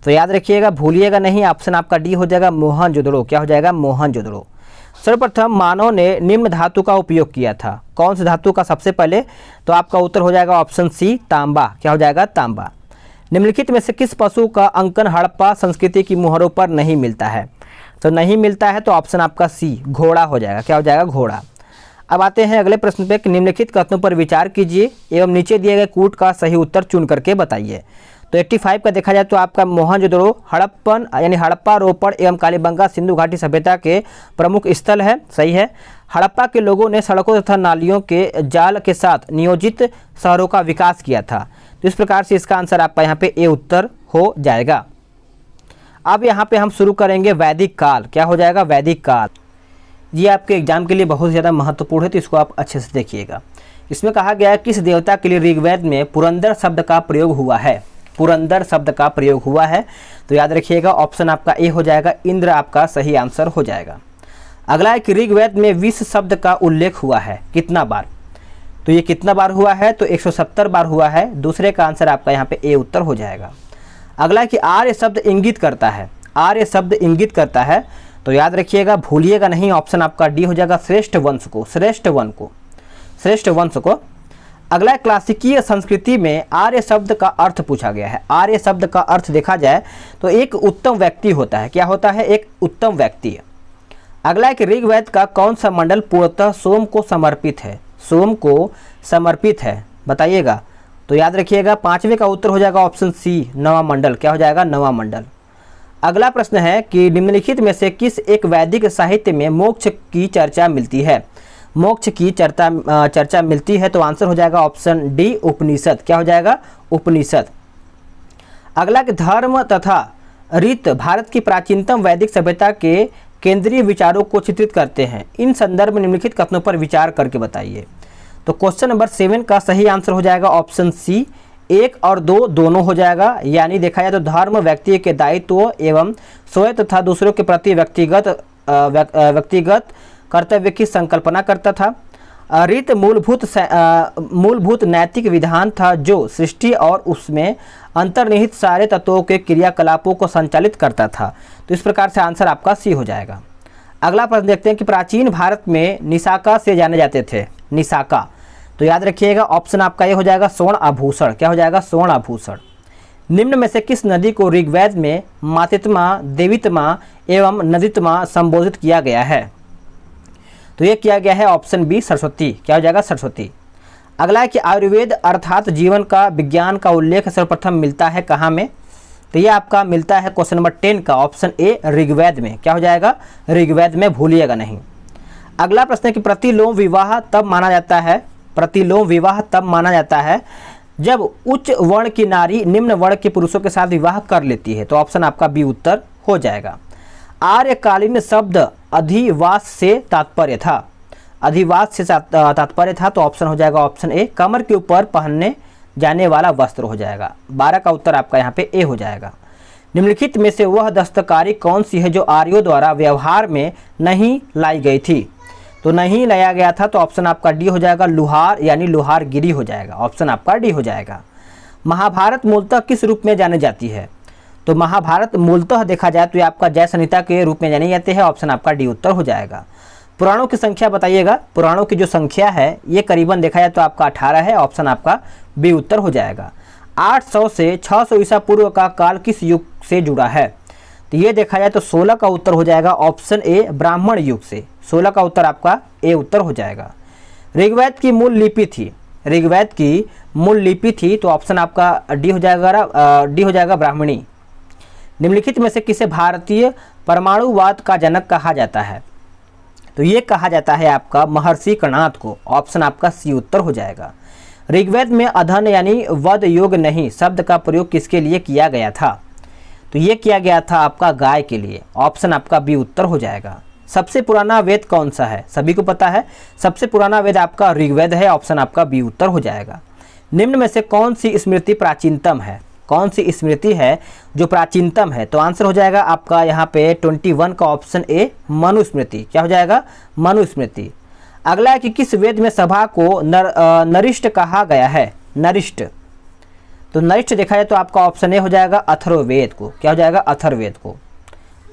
तो याद रखिएगा भूलिएगा नहीं, ऑप्शन आपका डी हो जाएगा मोहनजोदड़ो। क्या हो जाएगा? मोहनजोदड़ो। सर्वप्रथम मानव ने निम्न धातु का उपयोग किया था, कौन सी धातु का सबसे पहले? तो आपका उत्तर हो जाएगा ऑप्शन सी तांबा। क्या हो जाएगा? तांबा। निम्नलिखित में से किस पशु का अंकन हड़प्पा संस्कृति की मुहरों पर नहीं मिलता है? तो नहीं मिलता है तो ऑप्शन आपका सी घोड़ा हो जाएगा। क्या हो जाएगा? घोड़ा। अब आते हैं अगले प्रश्न पे कि निम्नलिखित कथनों पर विचार कीजिए एवं नीचे दिए गए कूट का सही उत्तर चुन करके बताइए। तो 85 का देखा जाए तो आपका मोहनजोदड़ो हड़प्पन यानी हड़प्पा रोपड़ एवं कालीबंगा सिंधु घाटी सभ्यता के प्रमुख स्थल है, सही है। हड़प्पा के लोगों ने सड़कों तथा नालियों के जाल के साथ नियोजित शहरों का विकास किया था। तो इस प्रकार से इसका आंसर आपका यहाँ पे ए उत्तर हो जाएगा। अब यहाँ पे हम शुरू करेंगे वैदिक काल। क्या हो जाएगा? वैदिक काल। ये आपके एग्जाम के लिए बहुत ज़्यादा महत्वपूर्ण है, तो इसको आप अच्छे से देखिएगा। इसमें कहा गया है किस देवता के लिए ऋग्वेद में पुरंदर शब्द का प्रयोग हुआ है? पुरंदर शब्द का प्रयोग हुआ है, तो याद रखिएगा ऑप्शन आपका ए हो जाएगा इंद्र आपका सही आंसर हो जाएगा। अगला है कि ऋग्वेद में विष शब्द का उल्लेख हुआ है कितना बार? तो ये कितना बार हुआ है? तो 170 बार हुआ है। दूसरे का आंसर आपका यहाँ पे ए उत्तर हो जाएगा। अगला है कि आर्य शब्द इंगित करता है, आर्य शब्द इंगित करता है, तो याद रखिएगा भूलिएगा नहीं, ऑप्शन आपका डी हो जाएगा श्रेष्ठ वंश को, श्रेष्ठ वंश को। अगला क्लासिकीय संस्कृति में आर्य शब्द का अर्थ पूछा गया है। आर्य शब्द का अर्थ देखा जाए तो एक उत्तम व्यक्ति होता है। क्या होता है? एक उत्तम व्यक्ति। अगला है कि ऋग्वेद का कौन सा मंडल पूर्णतः सोम को समर्पित है? सोम को समर्पित है, बताइएगा। तो याद रखिएगा 5वें का उत्तर हो जाएगा ऑप्शन सी नवा मंडल। क्या हो जाएगा? नवा मंडल। अगला प्रश्न है कि निम्नलिखित में से किस एक वैदिक साहित्य में मोक्ष की चर्चा मिलती है? मोक्ष की चर्चा मिलती है, तो आंसर हो जाएगा ऑप्शन डी उपनिषद। क्या हो जाएगा? उपनिषद। अगला कि धर्म तथा रीत भारत की प्राचीनतम वैदिक सभ्यता के केंद्रीय विचारों को चित्रित करते हैं। इन संदर्भ में निम्नलिखित कथनों पर विचार करके बताइए। तो क्वेश्चन नंबर 7 का सही आंसर हो जाएगा ऑप्शन सी 1 और 2 दोनों हो जाएगा। यानी देखा जाए तो धर्म व्यक्ति के दायित्व एवं स्वयं तथा दूसरों के प्रति व्यक्तिगत कर्तव्य की संकल्पना करता था। रीत मूलभूत नैतिक विधान था जो सृष्टि और उसमें अंतर्निहित सारे तत्वों के क्रियाकलापों को संचालित करता था। तो इस प्रकार से आंसर आपका सी हो जाएगा। अगला प्रश्न देखते हैं कि प्राचीन भारत में निशाका से जाने जाते थे। निशाका, तो याद रखिएगा ऑप्शन आपका ये हो जाएगा स्वर्ण आभूषण। क्या हो जाएगा? स्वर्ण आभूषण। निम्न में से किस नदी को ऋग्वेद में मातित्मा, देवित्मा एवं नदीत्मा संबोधित किया गया है? तो ये किया गया है ऑप्शन बी सरस्वती। क्या हो जाएगा? सरस्वती। अगला है कि आयुर्वेद अर्थात जीवन का विज्ञान का उल्लेख सर्वप्रथम मिलता है कहाँ में? तो ये आपका मिलता है क्वेश्चन नंबर 10 का ऑप्शन ए ऋग्वेद में। क्या हो जाएगा? ऋग्वेद में, भूलिएगा नहीं। अगला प्रश्न है कि प्रतिलोम विवाह तब माना जाता है, प्रतिलोम विवाह तब माना जाता है जब उच्च वर्ण की नारी निम्न वर्ण के पुरुषों के साथ विवाह कर लेती है। तो ऑप्शन आपका बी उत्तर हो जाएगा। आर्यकालीन शब्द अधिवास से तात्पर्य था, अधिवास से तात्पर्य था, तो ऑप्शन हो जाएगा ऑप्शन ए कमर के ऊपर पहनने जाने वाला वस्त्र हो जाएगा। 12 का उत्तर आपका यहाँ पे ए हो जाएगा। निम्नलिखित में से वह दस्तकारी कौन सी है जो आर्यों द्वारा व्यवहार में नहीं लाई गई थी? तो नहीं लाया गया था, तो ऑप्शन आपका डी हो जाएगा लुहार यानी लुहारगिरी हो जाएगा। ऑप्शन आपका डी हो जाएगा। महाभारत मूलतः किस रूप में जानी जाती है? तो महाभारत मूलतः देखा जाए तो ये आपका जय संहिता के रूप में जाने जाते हैं। ऑप्शन आपका डी उत्तर हो जाएगा। पुराणों की संख्या बताइएगा। पुराणों की जो संख्या है ये करीबन देखा जाए तो आपका 18 है। ऑप्शन आपका बी उत्तर हो जाएगा। 800 से 600 ईसा पूर्व का काल किस युग से जुड़ा है? तो ये देखा जाए तो 16 का उत्तर हो जाएगा ऑप्शन ए ब्राह्मण युग से। 16 का उत्तर आपका ए उत्तर हो जाएगा। ऋग्वेद की मूल लिपि थी, ऋग्वेद की मूल लिपि थी? तो ऑप्शन आपका डी हो जाएगा, डी हो जाएगा ब्राह्मणी। निम्नलिखित में से किसे भारतीय परमाणुवाद का जनक कहा जाता है? तो ये कहा जाता है आपका महर्षि कर्णाद को। ऑप्शन आपका सी उत्तर हो जाएगा। ऋग्वेद में अधन यानी वध योग नहीं शब्द का प्रयोग किसके लिए किया गया था? तो ये किया गया था आपका गाय के लिए। ऑप्शन आपका बी उत्तर हो जाएगा। सबसे पुराना वेद कौन सा है? सभी को पता है, सबसे पुराना वेद आपका ऋग्वेद है। ऑप्शन आपका बी उत्तर हो जाएगा। निम्न में से कौन सी स्मृति प्राचीनतम है? कौन सी स्मृति है जो प्राचीनतम है? तो आंसर हो जाएगा आपका यहाँ पे 21 का ऑप्शन ए मनुस्मृति। क्या हो जाएगा? मनुस्मृति। अगला है कि किस वेद में सभा को नरिष्ट कहा गया है? नरिष्ट, तो नरिष्ट देखा जाए तो आपका ऑप्शन ए हो जाएगा अथर्ववेद को। क्या हो जाएगा? अथर्ववेद को।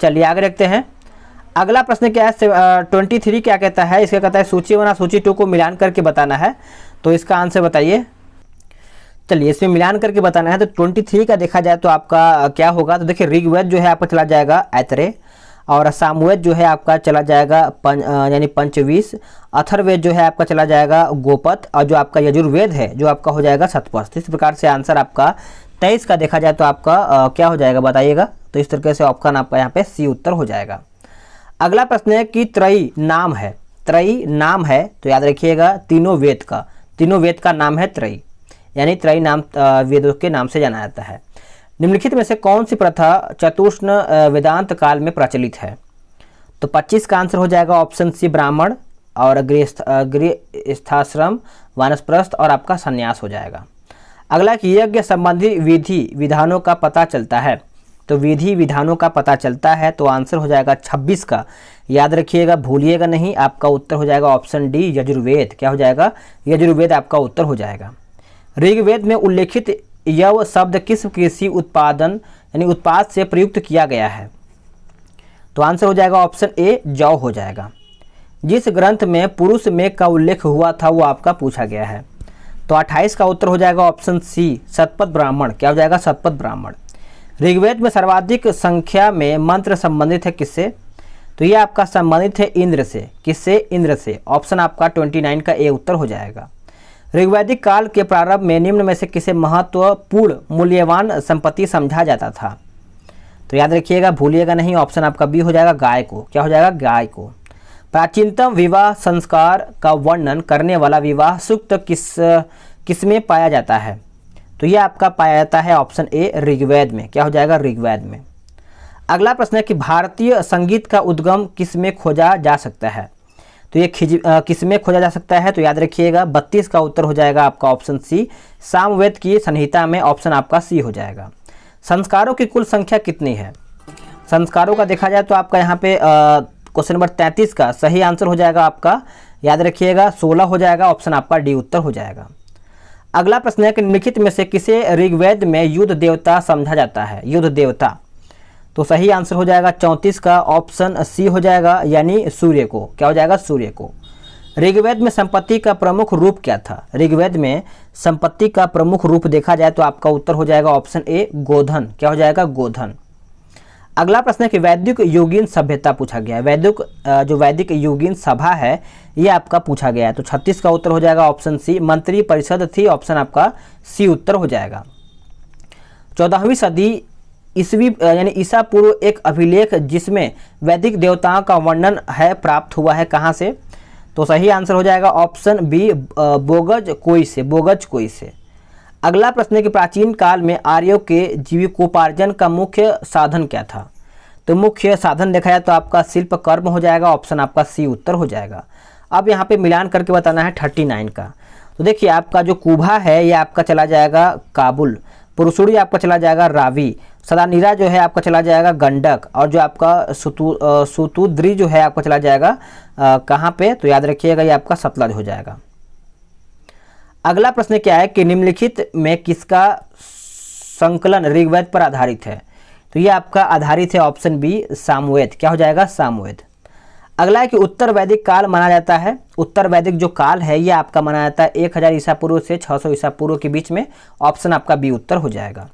चलिए आगे रखते हैं। अगला प्रश्न क्या है? 23 क्या कहता है? इसका कहता है सूची 1 और सूची 2 को मिलान करके बताना है। तो इसका आंसर बताइए। चलिए इसमें मिलान करके बताना है। तो 23 का देखा जाए तो आपका क्या होगा? तो देखिए ऋग्वेद जो है आपका चला जाएगा ऐतरेय, और सामवेद जो है आपका चला जाएगा यानी पंचवीस। अथर्ववेद जो है आपका चला जाएगा गोपथ, और जो आपका यजुर्वेद है जो आपका हो जाएगा शतपथ। इस प्रकार से आंसर आपका 23 का देखा जाए तो आपका क्या हो जाएगा बताइएगा। तो इस तरीके से ऑप्शन आपका यहाँ पे सी उत्तर हो जाएगा। अगला प्रश्न है कि त्रयी नाम है। त्रयी नाम है तो याद रखिएगा तीनों वेद का नाम है त्रयी, यानी त्रयी नाम वेदों के नाम से जाना जाता है। निम्नलिखित में से कौन सी प्रथा चतुष्ण वेदांत काल में प्रचलित है? तो 25 का आंसर हो जाएगा ऑप्शन सी ब्राह्मण, और गृहस्थाश्रम, वानप्रस्थ और आपका संन्यास हो जाएगा। अगला कि यज्ञ संबंधी विधि विधानों का पता चलता है। तो विधि विधानों का पता चलता है तो आंसर हो जाएगा 26 का। याद रखिएगा, भूलिएगा नहीं। आपका उत्तर हो जाएगा ऑप्शन डी यजुर्वेद। क्या हो जाएगा? यजुर्वेद आपका उत्तर हो जाएगा। ऋग्वेद में उल्लेखित यव शब्द किस कृषि उत्पादन यानी उत्पाद से प्रयुक्त किया गया है? तो आंसर हो जाएगा ऑप्शन ए जौ हो जाएगा। जिस ग्रंथ में पुरुष मेघ का उल्लेख हुआ था वो आपका पूछा गया है। तो 28 का उत्तर हो जाएगा ऑप्शन सी शतपथ ब्राह्मण। क्या हो जाएगा? शतपथ ब्राह्मण। ऋग्वेद में सर्वाधिक संख्या में मंत्र संबंधित है किससे? तो ये आपका संबंधित है इंद्र से। किससे? इंद्र से। ऑप्शन आपका 29 का ए उत्तर हो जाएगा। ऋग्वैदिक काल के प्रारंभ में निम्न में से किसे महत्वपूर्ण मूल्यवान संपत्ति समझा जाता था? तो याद रखिएगा, भूलिएगा नहीं। ऑप्शन आपका बी हो जाएगा गाय को। क्या हो जाएगा? गाय को। प्राचीनतम विवाह संस्कार का वर्णन करने वाला विवाह सूक्त किसमें पाया जाता है? तो ये आपका पाया जाता है ऑप्शन ए ऋग्वेद में। क्या हो जाएगा? ऋग्वेद में। अगला प्रश्न है कि भारतीय संगीत का उद्गम किसमें खोजा जा सकता है? तो ये किसमें खोजा जा सकता है? तो याद रखिएगा 32 का उत्तर हो जाएगा आपका ऑप्शन सी सामवेद की संहिता में। ऑप्शन आपका सी हो जाएगा। संस्कारों की कुल संख्या कितनी है? संस्कारों का देखा जाए तो आपका यहाँ पे क्वेश्चन नंबर 33 का सही आंसर हो जाएगा आपका, याद रखिएगा 16 हो जाएगा। ऑप्शन आपका डी उत्तर हो जाएगा। अगला प्रश्न है कि निम्नलिखित में से किसे ऋग्वेद में युद्ध देवता समझा जाता है? युद्ध देवता, तो सही आंसर हो जाएगा 34 का ऑप्शन सी हो जाएगा, यानी सूर्य को। क्या हो जाएगा? सूर्य को। ऋग्वेद में संपत्ति का प्रमुख रूप क्या था? ऋग्वेद में संपत्ति का प्रमुख रूप देखा जाए तो आपका उत्तर हो जाएगा ऑप्शन ए गोधन। क्या हो जाएगा? गोधन। अगला प्रश्न है कि वैदिक योगीन सभ्यता पूछा गया है। जो वैदिक योगीन सभा है ये आपका पूछा गया है। तो 36 का उत्तर हो जाएगा ऑप्शन सी मंत्री परिषद थी। ऑप्शन आपका सी उत्तर हो जाएगा। 14वीं सदी ईसवी यानी ईसा पूर्व एक अभिलेख जिसमें वैदिक देवताओं का वर्णन है प्राप्त हुआ है कहाँ से? तो सही आंसर हो जाएगा ऑप्शन बी बोगज कोई से। अगला प्रश्न है कि प्राचीन काल में आर्यों के जीविकोपार्जन का मुख्य साधन क्या था? तो मुख्य साधन देखा जाए तो आपका शिल्प कर्म हो जाएगा। ऑप्शन आपका सी उत्तर हो जाएगा। अब यहाँ पे मिलान करके बताना है 39 का। तो देखिए आपका जो कुभा है ये आपका चला जाएगा काबुल, पुरुषुड़ी आपका चला जाएगा रावी, सदानीरा जो है आपका चला जाएगा गंडक, और जो आपका सुतुद्री जो है आपका चला जाएगा कहाँ पे? तो याद रखिएगा ये आपका सतलज हो जाएगा। अगला प्रश्न क्या है कि निम्नलिखित में किसका संकलन ऋग्वेद पर आधारित है? तो ये आपका आधारित है ऑप्शन बी सामवेद। क्या हो जाएगा? सामवेद। अगला है कि उत्तर वैदिक काल माना जाता है। उत्तर वैदिक जो काल है ये आपका माना जाता है 1000 ईसा पूर्व से 600 ईसा पूर्व के बीच में। ऑप्शन आपका बी उत्तर हो जाएगा।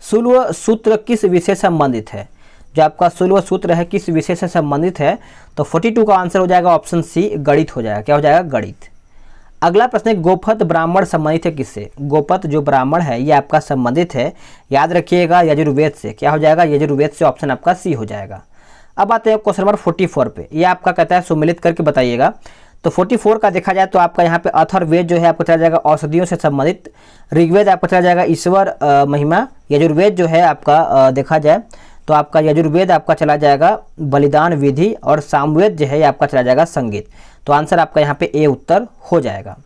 शुल्व सूत्र किस विषय से संबंधित है? जो आपका शुल्व सूत्र है किस विषय से संबंधित है? तो 42 का आंसर हो जाएगा ऑप्शन सी गणित हो जाएगा। क्या हो जाएगा? गणित। अगला प्रश्न है, गोपथ ब्राह्मण संबंधित है किससे? गोपथ जो ब्राह्मण है ये आपका संबंधित है, याद रखिएगा, यजुर्वेद से। क्या हो जाएगा? यजुर्वेद से। ऑप्शन आपका सी हो जाएगा। अब आते हैं क्वेश्चन नंबर 44 पे। ये आपका कहता है सुमिलित करके बताइएगा। तो 44 का देखा जाए तो आपका यहाँ पे अथर्ववेद जो है आपको चला जाएगा औषधियों से संबंधित, ऋग्वेद आपको चला जाएगा ईश्वर महिमा, यजुर्वेद जो है आपका देखा जाए तो आपका यजुर्वेद आपका चला जाएगा बलिदान विधि, और सामवेद जो है ये आपका चला जाएगा संगीत। तो आंसर आपका यहाँ पे ए उत्तर हो जाएगा।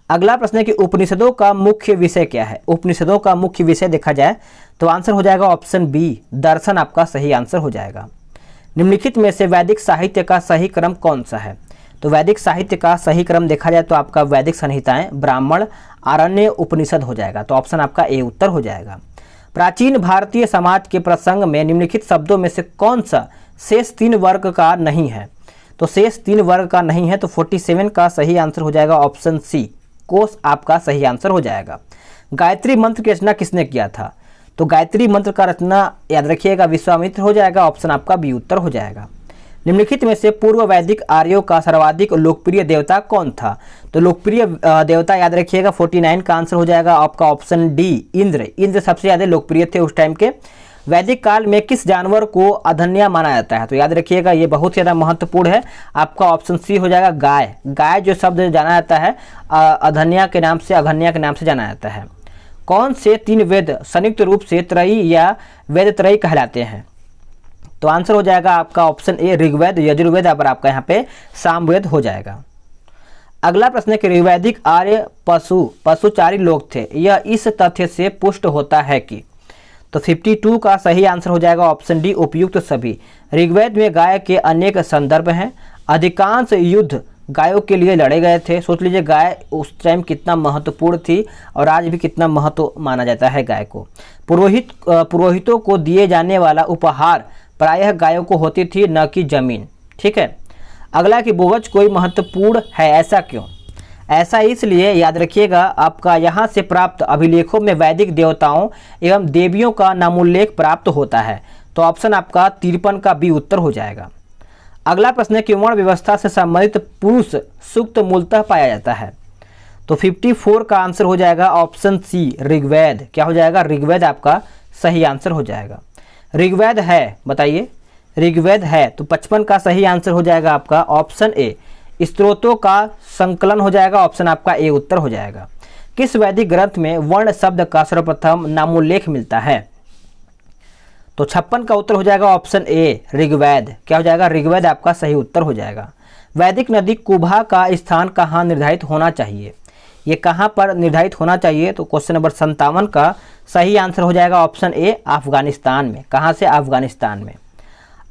अगला प्रश्न है कि उपनिषदों का मुख्य विषय क्या है? उपनिषदों का मुख्य विषय देखा जाए तो आंसर हो जाएगा ऑप्शन बी, दर्शन आपका सही आंसर हो जाएगा। निम्नलिखित में से वैदिक साहित्य का सही क्रम कौन सा है? तो वैदिक साहित्य का सही क्रम देखा जाए तो आपका वैदिक संहिताएं, ब्राह्मण, आरण्य, उपनिषद हो जाएगा। तो ऑप्शन आपका ए उत्तर हो जाएगा। प्राचीन भारतीय समाज के प्रसंग में निम्नलिखित शब्दों में से कौन सा शेष 3 वर्ग का नहीं है? तो शेष 3 वर्ग का नहीं है, तो 47 का सही आंसर हो जाएगा ऑप्शन सी, कोष आपका सही आंसर हो जाएगा। गायत्री मंत्र की रचना किसने किया था? तो गायत्री मंत्र का रचना याद रखिएगा विश्वामित्र हो जाएगा। ऑप्शन आपका बी उत्तर हो जाएगा। निम्नलिखित में से पूर्व वैदिक आर्यों का सर्वाधिक लोकप्रिय देवता कौन था? तो लोकप्रिय देवता याद रखिएगा 49 का आंसर हो जाएगा आपका ऑप्शन डी, इंद्र। इंद्र सबसे ज़्यादा लोकप्रिय थे उस टाइम के। वैदिक काल में किस जानवर को अधन्या माना जाता है? तो याद रखिएगा ये बहुत ज़्यादा महत्वपूर्ण है, आपका ऑप्शन सी हो जाएगा, गाय। गाय जो शब्द जाना जाता है अधन्या के नाम से, अघन्या के नाम से जाना जाता है। कौन से 3 वेद संयुक्त रूप से त्रयी या वेद त्रयी कहलाते हैं? तो आंसर हो जाएगा आपका ऑप्शन ए, ऋग्वेद, यजुर्वेद, और आपका यहाँ पे सामवेद हो जाएगा। अगला प्रश्न है कि ऋग्वैदिक आर्य पशुचारी लोग थे, यह इस तथ्य से पुष्ट होता है कि? तो 52 का सही आंसर हो जाएगा ऑप्शन डी, उपयुक्त सभी। ऋग्वेद में गाय के अनेक संदर्भ हैं, अधिकांश युद्ध गायों के लिए लड़े गए थे। सोच लीजिए गाय उस टाइम कितना महत्वपूर्ण थी और आज भी कितना महत्व माना जाता है गाय को। पुरोहितों को दिए जाने वाला उपहार प्रायः गायों को होती थी, न कि जमीन। ठीक है। अगला कि पूर्वज कोई महत्वपूर्ण है, ऐसा क्यों? ऐसा इसलिए याद रखिएगा आपका यहाँ से प्राप्त अभिलेखों में वैदिक देवताओं एवं देवियों का नामोल्लेख प्राप्त होता है। तो ऑप्शन आपका 53 का बी उत्तर हो जाएगा। अगला प्रश्न है कि वर्ण व्यवस्था से संबंधित पुरुष सूक्त मूलतः पाया जाता है। तो 54 का आंसर हो जाएगा ऑप्शन सी, ऋग्वेद। क्या हो जाएगा? ऋग्वेद आपका सही आंसर हो जाएगा। ऋग्वेद है, बताइए, ऋग्वेद है। तो 55 का सही आंसर हो जाएगा आपका ऑप्शन ए, स्त्रोतों का संकलन हो जाएगा। ऑप्शन आपका ए उत्तर हो जाएगा। किस वैदिक ग्रंथ में वर्ण शब्द का सर्वप्रथम नामोल्लेख मिलता है? तो 56 का उत्तर हो जाएगा ऑप्शन ए, ऋग्वेद। क्या हो जाएगा? ऋग्वेद आपका सही उत्तर हो जाएगा। वैदिक नदी कुभा का स्थान कहाँ निर्धारित होना चाहिए? ये कहाँ पर निर्धारित होना चाहिए? तो क्वेश्चन नंबर 57 का सही आंसर हो जाएगा ऑप्शन ए, अफगानिस्तान में। कहाँ से? अफगानिस्तान में।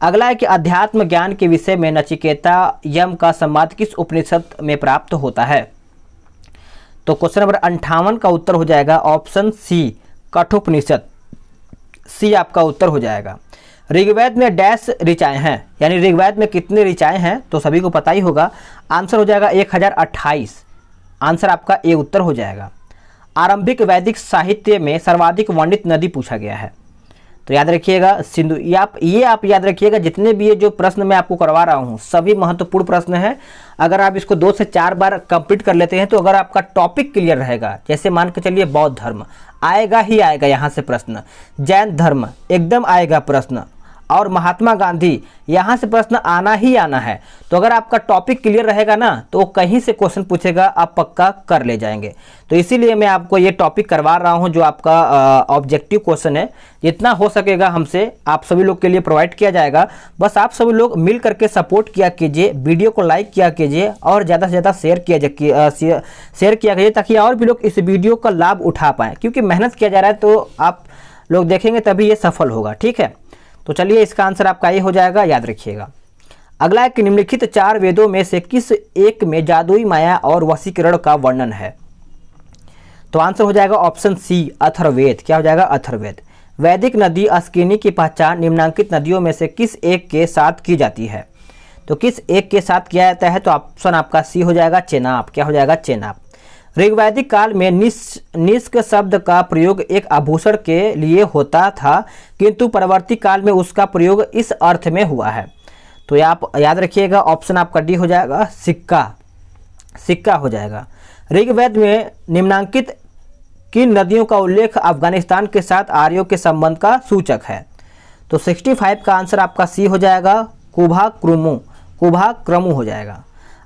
अगला है कि अध्यात्म ज्ञान के विषय में नचिकेता यम का संवाद किस उपनिषद में प्राप्त होता है? तो क्वेश्चन नंबर 58 का उत्तर हो जाएगा ऑप्शन सी, कठोपनिषद। सी आपका उत्तर हो जाएगा। ऋग्वेद में डैश ऋचाएं हैं, यानी ऋग्वेद में कितने ऋचाएं हैं? तो सभी को पता ही होगा। आंसर हो जाएगा 1028। आंसर आपका ए उत्तर हो जाएगा। आरंभिक वैदिक साहित्य में सर्वाधिक वर्णित नदी पूछा गया है। तो याद रखिएगा सिंधु। ये आप याद रखिएगा, जितने भी ये जो प्रश्न मैं आपको करवा रहा हूँ सभी महत्वपूर्ण प्रश्न हैं। अगर आप इसको 2 से 4 बार कंप्लीट कर लेते हैं तो अगर आपका टॉपिक क्लियर रहेगा, जैसे मान के चलिए बौद्ध धर्म आएगा ही आएगा यहाँ से प्रश्न, जैन धर्म एकदम आएगा प्रश्न, और महात्मा गांधी यहाँ से प्रश्न आना ही आना है। तो अगर आपका टॉपिक क्लियर रहेगा ना तो कहीं से क्वेश्चन पूछेगा, आप पक्का कर ले जाएंगे। तो इसीलिए मैं आपको ये टॉपिक करवा रहा हूँ, जो आपका ऑब्जेक्टिव क्वेश्चन है, जितना हो सकेगा हमसे आप सभी लोग के लिए प्रोवाइड किया जाएगा। बस आप सभी लोग मिल करके सपोर्ट किया कीजिए, वीडियो को लाइक किया कीजिए और ज़्यादा से ज़्यादा शेयर किया कीजिए, ताकि और भी लोग इस वीडियो का लाभ उठा पाएँ। क्योंकि मेहनत किया जा रहा है तो आप लोग देखेंगे तभी ये सफल होगा। ठीक है, तो चलिए इसका आंसर आपका ये हो जाएगा, याद रखिएगा। अगला है कि निम्नलिखित 4 वेदों में से किस एक में जादुई माया और वशीकरण का वर्णन है? तो आंसर हो जाएगा ऑप्शन सी, अथर्ववेद। क्या हो जाएगा? अथर्ववेद। वैदिक नदी अस्किनी की पहचान निम्नांकित नदियों में से किस एक के साथ की जाती है? तो किस एक के साथ किया जाता है? तो ऑप्शन आपका सी हो जाएगा, चेनाब। क्या हो जाएगा? चेनाब। ऋग्वैदिक काल में निष्क शब्द का प्रयोग एक आभूषण के लिए होता था, किंतु परवर्ती काल में उसका प्रयोग इस अर्थ में हुआ है। तो आप याद रखिएगा ऑप्शन आपका डी हो जाएगा, सिक्का। सिक्का हो जाएगा। ऋग्वेद में निम्नांकित किन नदियों का उल्लेख अफगानिस्तान के साथ आर्यों के संबंध का सूचक है? तो 65 का आंसर आपका सी हो जाएगा, कुभा क्रमु हो जाएगा।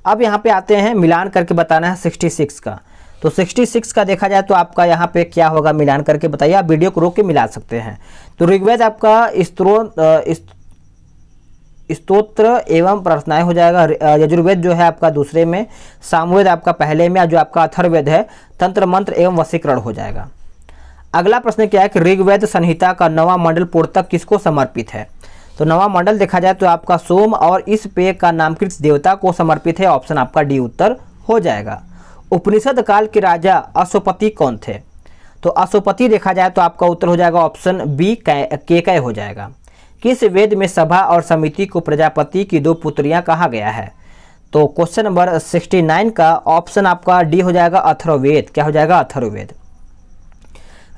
अब यहाँ पे आते हैं, मिलान करके बताना है 66 का। तो 66 का देखा जाए तो आपका यहाँ पे क्या होगा, मिलान करके बताइए। आप वीडियो को रोक के मिला सकते हैं। तो ऋग्वेद आपका स्तोत्र एवं प्रार्थनाएं हो जाएगा। यजुर्वेद जो है आपका दूसरे में, सामवेद आपका पहले में, और जो आपका अथर्ववेद है तंत्र मंत्र एवं वशीकरण हो जाएगा। अगला प्रश्न क्या है कि ऋग्वेद संहिता का नवा मंडल पूर्णतः किसको समर्पित है? तो नवा मंडल देखा जाए तो आपका सोम और इस पेय का नामकृत देवता को समर्पित है। ऑप्शन आपका डी उत्तर हो जाएगा। उपनिषद काल के राजा अश्वपति कौन थे? तो अश्वपति देखा जाए तो आपका उत्तर हो जाएगा ऑप्शन बी केकय हो जाएगा। किस वेद में सभा और समिति को प्रजापति की 2 पुत्रियां कहा गया है? तो क्वेश्चन नंबर 69 का ऑप्शन आपका डी हो जाएगा, अथर्ववेद। क्या हो जाएगा? अथर्ववेद।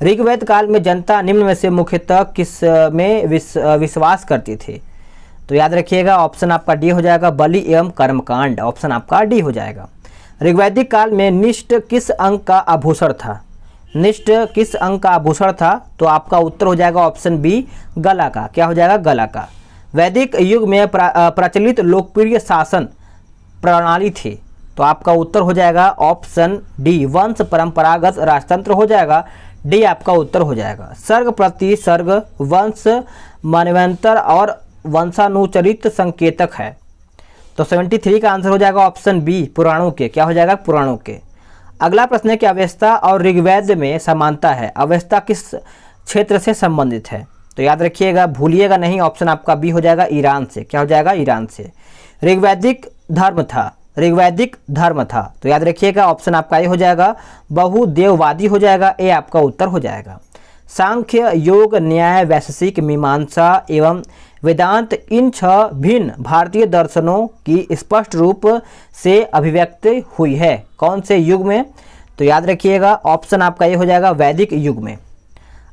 ऋग्वेद काल में जनता निम्न में से मुख्यतः किस में विश्वास करती थी? तो याद रखिएगा ऑप्शन आपका डी हो जाएगा, बलि एवं कर्मकांड। ऑप्शन आपका डी हो जाएगा। ऋग्वैदिक काल में निष्ठ किस अंग का आभूषण था? निष्ठ किस अंग का आभूषण था? तो आपका उत्तर हो जाएगा ऑप्शन बी, गला का। क्या हो जाएगा? गला का। वैदिक युग में प्रचलित लोकप्रिय शासन प्रणाली थी। तो आपका उत्तर हो जाएगा ऑप्शन डी, वंश परंपरागत राजतंत्र हो जाएगा। डी आपका उत्तर हो जाएगा। सर्ग प्रति सर्ग वंश मानवांतर और वंशानुचरित संकेतक है। तो 73 का आंसर हो जाएगा ऑप्शन बी, पुराणों के। क्या हो जाएगा? पुराणों के। अगला प्रश्न है कि अवेस्ता और ऋग्वेद में समानता है। अवेस्ता किस क्षेत्र से संबंधित है? तो याद रखिएगा, भूलिएगा नहीं, ऑप्शन आपका बी हो जाएगा, ईरान से। क्या हो जाएगा? ईरान से। ऋग्वैदिक धर्म था। तो याद रखिएगा ऑप्शन आपका ए हो जाएगा, बहुदेववादी हो जाएगा। ए आपका उत्तर हो जाएगा। सांख्य, योग, न्याय, वैशेषिक, मीमांसा एवं वेदांत इन 6 भिन्न भारतीय दर्शनों की स्पष्ट रूप से अभिव्यक्ति हुई है। कौन से युग में? तो याद रखिएगा ऑप्शन आपका ये हो जाएगा, वैदिक युग में।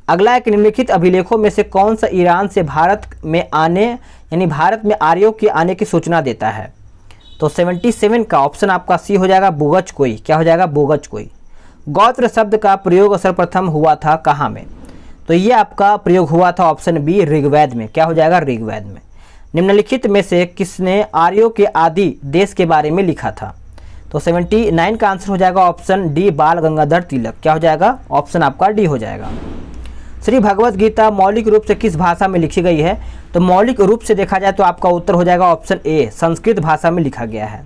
अगला एक निम्नलिखित अभिलेखों में से कौन सा ईरान से भारत में आने यानी भारत में आर्यों के आने की सूचना देता है? तो 77 का ऑप्शन आपका सी हो जाएगा, बोगच कोई। क्या हो जाएगा? बोगच कोई। गोत्र शब्द का प्रयोग सर्वप्रथम हुआ था कहाँ में? तो ये आपका प्रयोग हुआ था ऑप्शन बी, ऋग्वेद में। क्या हो जाएगा? ऋग्वेद में। निम्नलिखित में से किसने आर्यों के आदि देश के बारे में लिखा था? तो 79 का आंसर हो जाएगा ऑप्शन डी, बाल गंगाधर तिलक। क्या हो जाएगा? ऑप्शन आपका डी हो जाएगा। श्री भगवत गीता मौलिक रूप से किस भाषा में लिखी गई है? तो मौलिक रूप से देखा जाए तो आपका उत्तर हो जाएगा ऑप्शन ए, संस्कृत भाषा में लिखा गया है।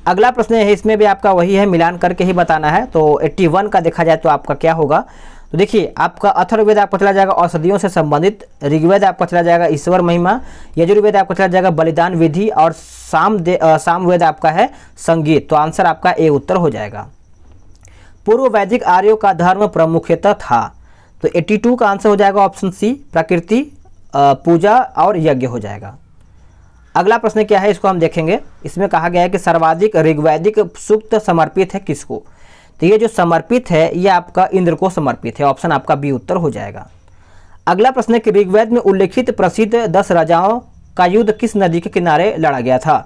अगला प्रश्न है, इसमें भी आपका वही है, मिलान करके ही बताना है। तो 81 का देखा जाए तो आपका क्या होगा? तो देखिए आपका अथर्ववेद आपका चला जाएगा औषधियों से संबंधित, ऋग्वेद आपका चला जाएगा ईश्वर महिमा, यजुर्वेद आपका चला जाएगा बलिदान विधि, और सामवेद आपका है संगीत। तो आंसर आपका ए उत्तर हो जाएगा। पूर्व वैदिक आर्यों का धर्म प्रमुखतः था। तो 82 का आंसर हो जाएगा ऑप्शन सी, प्रकृति पूजा और यज्ञ हो जाएगा। अगला प्रश्न क्या है, इसको हम देखेंगे। इसमें कहा गया है कि सर्वाधिक ऋग्वैदिक सूक्त समर्पित है किसको? तो ये जो समर्पित है ये आपका इंद्र को समर्पित है। ऑप्शन आपका बी उत्तर हो जाएगा। अगला प्रश्न है कि ऋग्वेद में उल्लेखित प्रसिद्ध 10 राजाओं का युद्ध किस नदी के किनारे लड़ा गया था?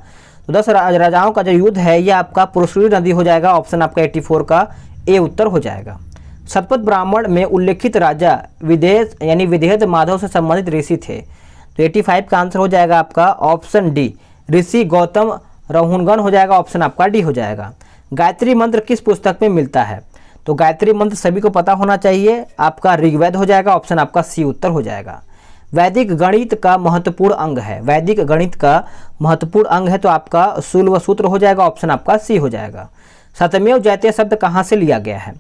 तो 10 राजाओं का जो युद्ध है ये आपका पुरुषरी नदी हो जाएगा। ऑप्शन आपका 84 का ए उत्तर हो जाएगा। शतपथ ब्राह्मण में उल्लेखित राजा विदेह माधव से संबंधित ऋषि थे। तो 85 का आंसर हो जाएगा आपका ऑप्शन डी, ऋषि गौतम रहुनगन हो जाएगा। ऑप्शन आपका डी हो जाएगा। गायत्री मंत्र किस पुस्तक में मिलता है? तो गायत्री मंत्र सभी को पता होना चाहिए, आपका ऋग्वेद हो जाएगा। ऑप्शन आपका सी उत्तर हो जाएगा। वैदिक गणित का महत्वपूर्ण अंग है। वैदिक गणित का महत्वपूर्ण अंग है तो आपका शूल व सूत्र हो जाएगा। ऑप्शन आपका सी हो जाएगा। सत्यमेव जयते शब्द कहाँ से लिया गया है?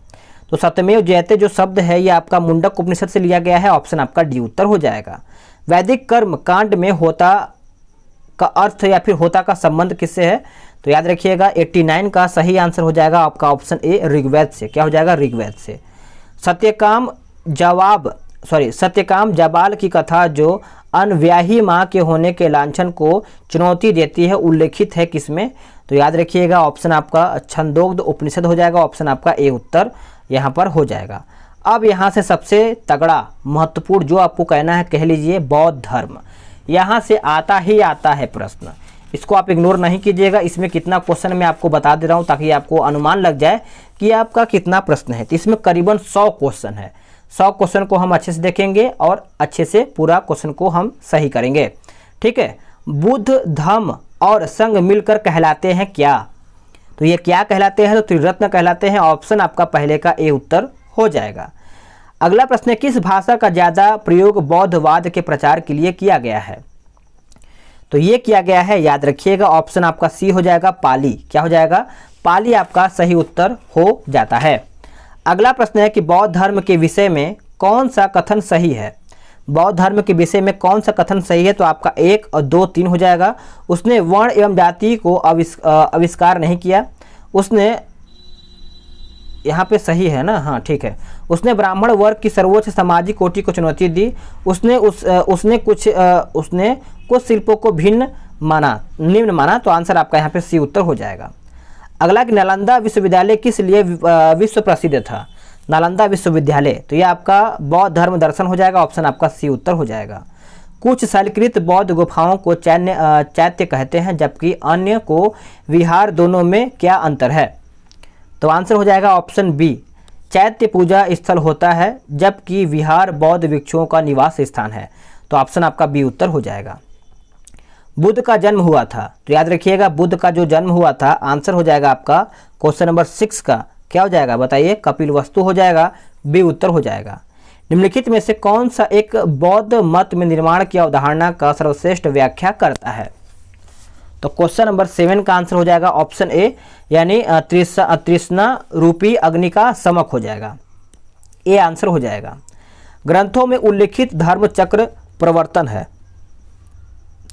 तो सत्यमेव जयते जो शब्द है ये आपका मुंडक उपनिषद से लिया गया है। ऑप्शन आपका डी उत्तर हो जाएगा। वैदिक कर्म कांड में होता का अर्थ या फिर होता का संबंध किससे है? तो याद रखिएगा 89 का सही आंसर हो जाएगा आपका ऑप्शन ए, ऋग्वेद से। क्या हो जाएगा? ऋग्वेद से। सत्यकाम जाबाल की कथा जो अनव्याही माँ के होने के लांछन को चुनौती देती है उल्लेखित है किसमें? तो याद रखिएगा ऑप्शन आपका छंदोग्ध उपनिषद हो जाएगा। ऑप्शन आपका ए उत्तर यहाँ पर हो जाएगा। अब यहाँ से सबसे तगड़ा महत्वपूर्ण जो आपको कहना है कह लीजिए, बौद्ध धर्म। यहाँ से आता ही आता है प्रश्न। इसको आप इग्नोर नहीं कीजिएगा। इसमें कितना क्वेश्चन मैं आपको बता दे रहा हूँ ताकि आपको अनुमान लग जाए कि आपका कितना प्रश्न है। तो इसमें करीबन 100 क्वेश्चन है। 100 क्वेश्चन को हम अच्छे से देखेंगे और अच्छे से पूरा क्वेश्चन को हम सही करेंगे। ठीक है, बुद्ध धम्म और संघ मिलकर कहलाते हैं क्या? तो ये क्या कहलाते हैं? तो त्रिरत्न कहलाते हैं। ऑप्शन आपका पहले का ए उत्तर हो जाएगा। अगला प्रश्न है, किस भाषा का ज़्यादा प्रयोग बौद्धवाद के प्रचार के लिए किया गया है? तो ये किया गया है, याद रखिएगा, ऑप्शन आपका सी हो जाएगा, पाली। क्या हो जाएगा? पाली आपका सही उत्तर हो जाता है। अगला प्रश्न है कि बौद्ध धर्म के विषय में कौन सा कथन सही है? बौद्ध धर्म के विषय में कौन सा कथन सही है? तो आपका 1 और 2 3 हो जाएगा। उसने वर्ण एवं जाति को आविष्कार नहीं किया। उसने, यहाँ पे सही है ना, हाँ ठीक है, उसने ब्राह्मण वर्ग की सर्वोच्च सामाजिक कोटि को चुनौती दी। उसने कुछ शिल्पों को निम्न माना। तो आंसर आपका यहाँ पे सी उत्तर हो जाएगा। अगला कि नालंदा विश्वविद्यालय किस लिए विश्व प्रसिद्ध था? नालंदा विश्वविद्यालय, तो ये आपका बौद्ध धर्म दर्शन हो जाएगा। ऑप्शन आपका सी उत्तर हो जाएगा। कुछ शैलकृत बौद्ध गुफाओं को चैत्य कहते हैं जबकि अन्य को विहार, दोनों में क्या अंतर है? तो आंसर हो जाएगा ऑप्शन बी, चैत्य पूजा स्थल होता है जबकि विहार बौद्ध भिक्षुओं का निवास स्थान है। तो ऑप्शन आपका बी उत्तर हो जाएगा। बुद्ध का जन्म हुआ था, तो याद रखिएगा बुद्ध का जो जन्म हुआ था, आंसर हो जाएगा आपका क्वेश्चन नंबर 6 का क्या हो जाएगा बताइए? कपिल वस्तु हो जाएगा, बी उत्तर हो जाएगा। निम्नलिखित में से कौन सा एक बौद्ध मत में निर्माण की अवधारणा का सर्वश्रेष्ठ व्याख्या करता है? तो क्वेश्चन नंबर 7 का आंसर हो जाएगा ऑप्शन ए, यानी तृष्णा रूपी अग्नि का समक हो जाएगा। ए आंसर हो जाएगा। ग्रंथों में उल्लेखित धर्म चक्र प्रवर्तन है,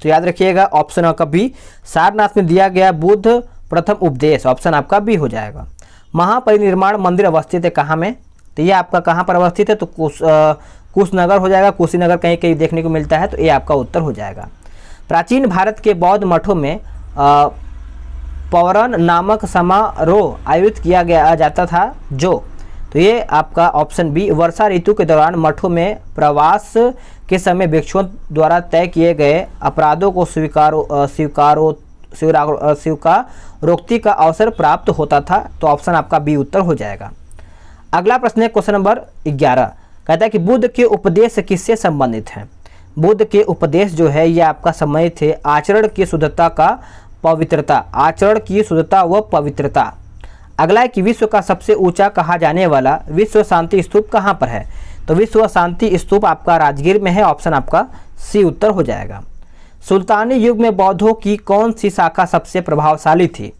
तो याद रखिएगा ऑप्शन आपका बी, सारनाथ में दिया गया बुद्ध प्रथम उपदेश। ऑप्शन आपका बी हो जाएगा। महापरिनिर्माण मंदिर अवस्थित है कहाँ में? तो ये आपका कहाँ पर अवस्थित है? तो कुशनगर हो जाएगा, कुशीनगर कहीं कहीं देखने को मिलता है। तो ये आपका उत्तर हो जाएगा। प्राचीन भारत के बौद्ध मठों में पौरण नामक समारोह आयोजित किया जाता था जो, तो ये आपका ऑप्शन बी, वर्षा ऋतु के दौरान मठों में प्रवास के समय भिक्षुओं द्वारा तय किए गए अपराधों को स्वीकारोक्ति का अवसर प्राप्त होता था। तो ऑप्शन आपका बी उत्तर हो जाएगा। अगला प्रश्न है क्वेश्चन नंबर 11, कहता है कि बुद्ध के उपदेश किससे संबंधित हैं? बुद्ध के उपदेश जो है ये आपका संबंधित थे आचरण की शुद्धता का पवित्रता, आचरण की शुद्धता व पवित्रता। अगला है कि विश्व का सबसे ऊंचा कहा जाने वाला विश्व शांति स्तूप कहाँ पर है? तो विश्व शांति स्तूप आपका राजगीर में है। ऑप्शन आपका सी उत्तर हो जाएगा। सुल्तानी युग में बौद्धों की कौन सी शाखा सबसे प्रभावशाली थी?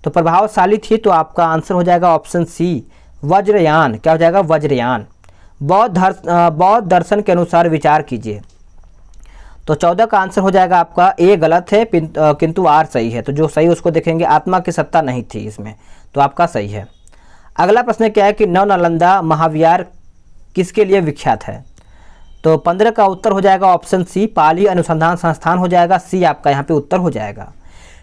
तो प्रभावशाली थी, तो आपका आंसर हो जाएगा ऑप्शन सी, वज्रयान। क्या हो जाएगा? वज्रयान। बौद्ध दर्शन के अनुसार विचार कीजिए। तो 14 का आंसर हो जाएगा आपका ए गलत है किंतु आर सही है। तो जो सही उसको देखेंगे, आत्मा की सत्ता नहीं थी इसमें, तो आपका सही है। अगला प्रश्न क्या है कि नव नालंदा महाविहार किसके लिए विख्यात है? तो 15 का उत्तर हो जाएगा ऑप्शन सी, पाली अनुसंधान संस्थान हो जाएगा। सी आपका यहाँ पे उत्तर हो जाएगा।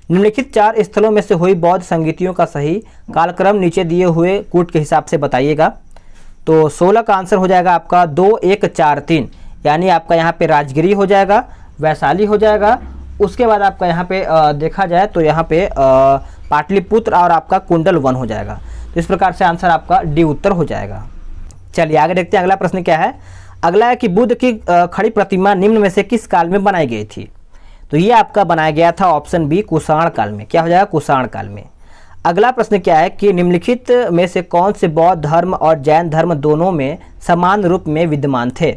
निम्नलिखित 4 स्थलों में से हुई बौद्ध संगीतियों का सही कालक्रम नीचे दिए हुए कूट के हिसाब से बताइएगा। तो 16 का आंसर हो जाएगा आपका 2 1 4 3, यानी आपका यहाँ पे राजगिरी हो जाएगा, वैशाली हो जाएगा। उसके बाद आपका यहाँ पे देखा जाए तो यहाँ पे पाटलिपुत्र और आपका कुंडल 1 हो जाएगा। तो इस प्रकार से आंसर आपका डी उत्तर हो जाएगा। चलिए आगे देखते हैं अगला प्रश्न क्या है। अगला है कि बुद्ध की खड़ी प्रतिमा निम्न में से किस काल में बनाई गई थी? तो ये आपका बनाया गया था ऑप्शन बी, कुषाण काल में। क्या हो जाएगा? कुषाण काल में। अगला प्रश्न क्या है कि निम्नलिखित में से कौन से बौद्ध धर्म और जैन धर्म दोनों में समान रूप में विद्यमान थे?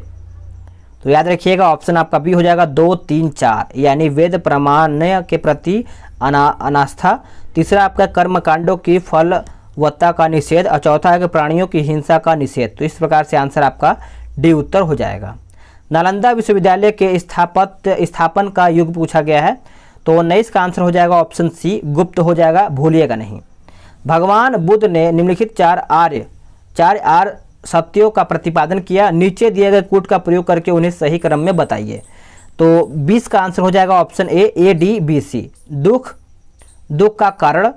तो याद रखिएगा ऑप्शन आपका बी हो जाएगा 2 3 4, यानी वेद प्रमाण्य के प्रति अनास्था। तीसरा आपका कर्मकांडों की फलवत्ता का निषेध और चौथा है कि प्राणियों की हिंसा का निषेध। तो इस प्रकार से आंसर आपका डी उत्तर हो जाएगा। नालंदा विश्वविद्यालय के स्थापन का युग पूछा गया है, तो 19 का आंसर हो जाएगा ऑप्शन सी, गुप्त हो जाएगा, भूलिएगा नहीं। भगवान बुद्ध ने निम्नलिखित 4 आर्य सत्यों का प्रतिपादन किया, नीचे दिए गए कूट का प्रयोग करके उन्हें सही क्रम में बताइए। तो 20 का आंसर हो जाएगा option A D B C. दुख का कारण,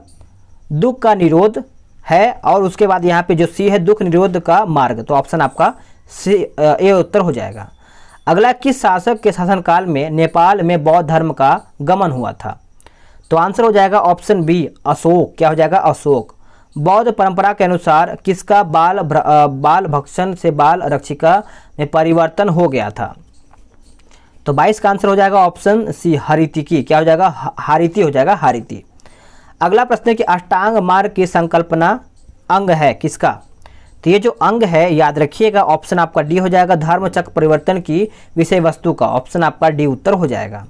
दुख का निरोध है, और उसके बाद यहाँ पे जो सी है दुख निरोध का मार्ग। तो ऑप्शन आपका सी ए उत्तर हो जाएगा। अगला, किस शासक के शासनकाल में नेपाल में बौद्ध धर्म का गमन हुआ था? तो आंसर हो जाएगा ऑप्शन बी अशोक। क्या हो जाएगा? अशोक। बौद्ध परंपरा के अनुसार किसका बाल भक्षण से बाल रक्षिका में परिवर्तन हो गया था? तो 22 का आंसर हो जाएगा ऑप्शन सी हरितिकी। क्या हो जाएगा? हारिति हो जाएगा, हारिति। अगला प्रश्न है कि अष्टांग मार्ग की संकल्पना अंग है किसका? तो ये जो अंग है याद रखिएगा, ऑप्शन आपका डी हो जाएगा धर्म चक्र परिवर्तन की विषय वस्तु का। ऑप्शन आपका डी उत्तर हो जाएगा।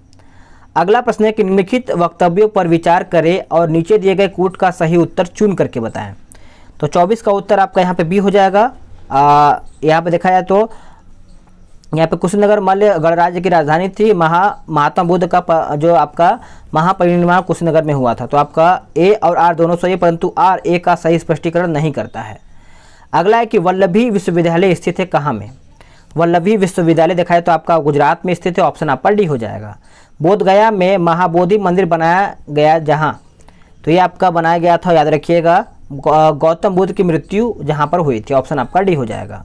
अगला प्रश्न है कि निम्नलिखित वक्तव्यों पर विचार करें और नीचे दिए गए कूट का सही उत्तर चुन करके बताएं। तो 24 का उत्तर आपका यहाँ पे बी हो जाएगा। यहाँ पे देखा जाए तो यहाँ पे कुशीनगर मल्ल गणराज्य की राजधानी थी। महात्मा बुद्ध का जो आपका महापरिनिर्वाण कुशीनगर में हुआ था। तो आपका ए और आर दोनों सही है, परंतु आर ए का सही स्पष्टीकरण नहीं करता है। अगला है कि वल्लभी विश्वविद्यालय स्थित है कहाँ में? वल्लभी विश्वविद्यालय देखा है तो आपका गुजरात में स्थित है। ऑप्शन आपका डी हो जाएगा। बोध गया में महाबोधि मंदिर बनाया गया जहाँ, तो ये आपका बनाया गया था, याद रखिएगा, गौतम बुद्ध की मृत्यु जहाँ पर हुई थी। ऑप्शन आपका डी हो जाएगा।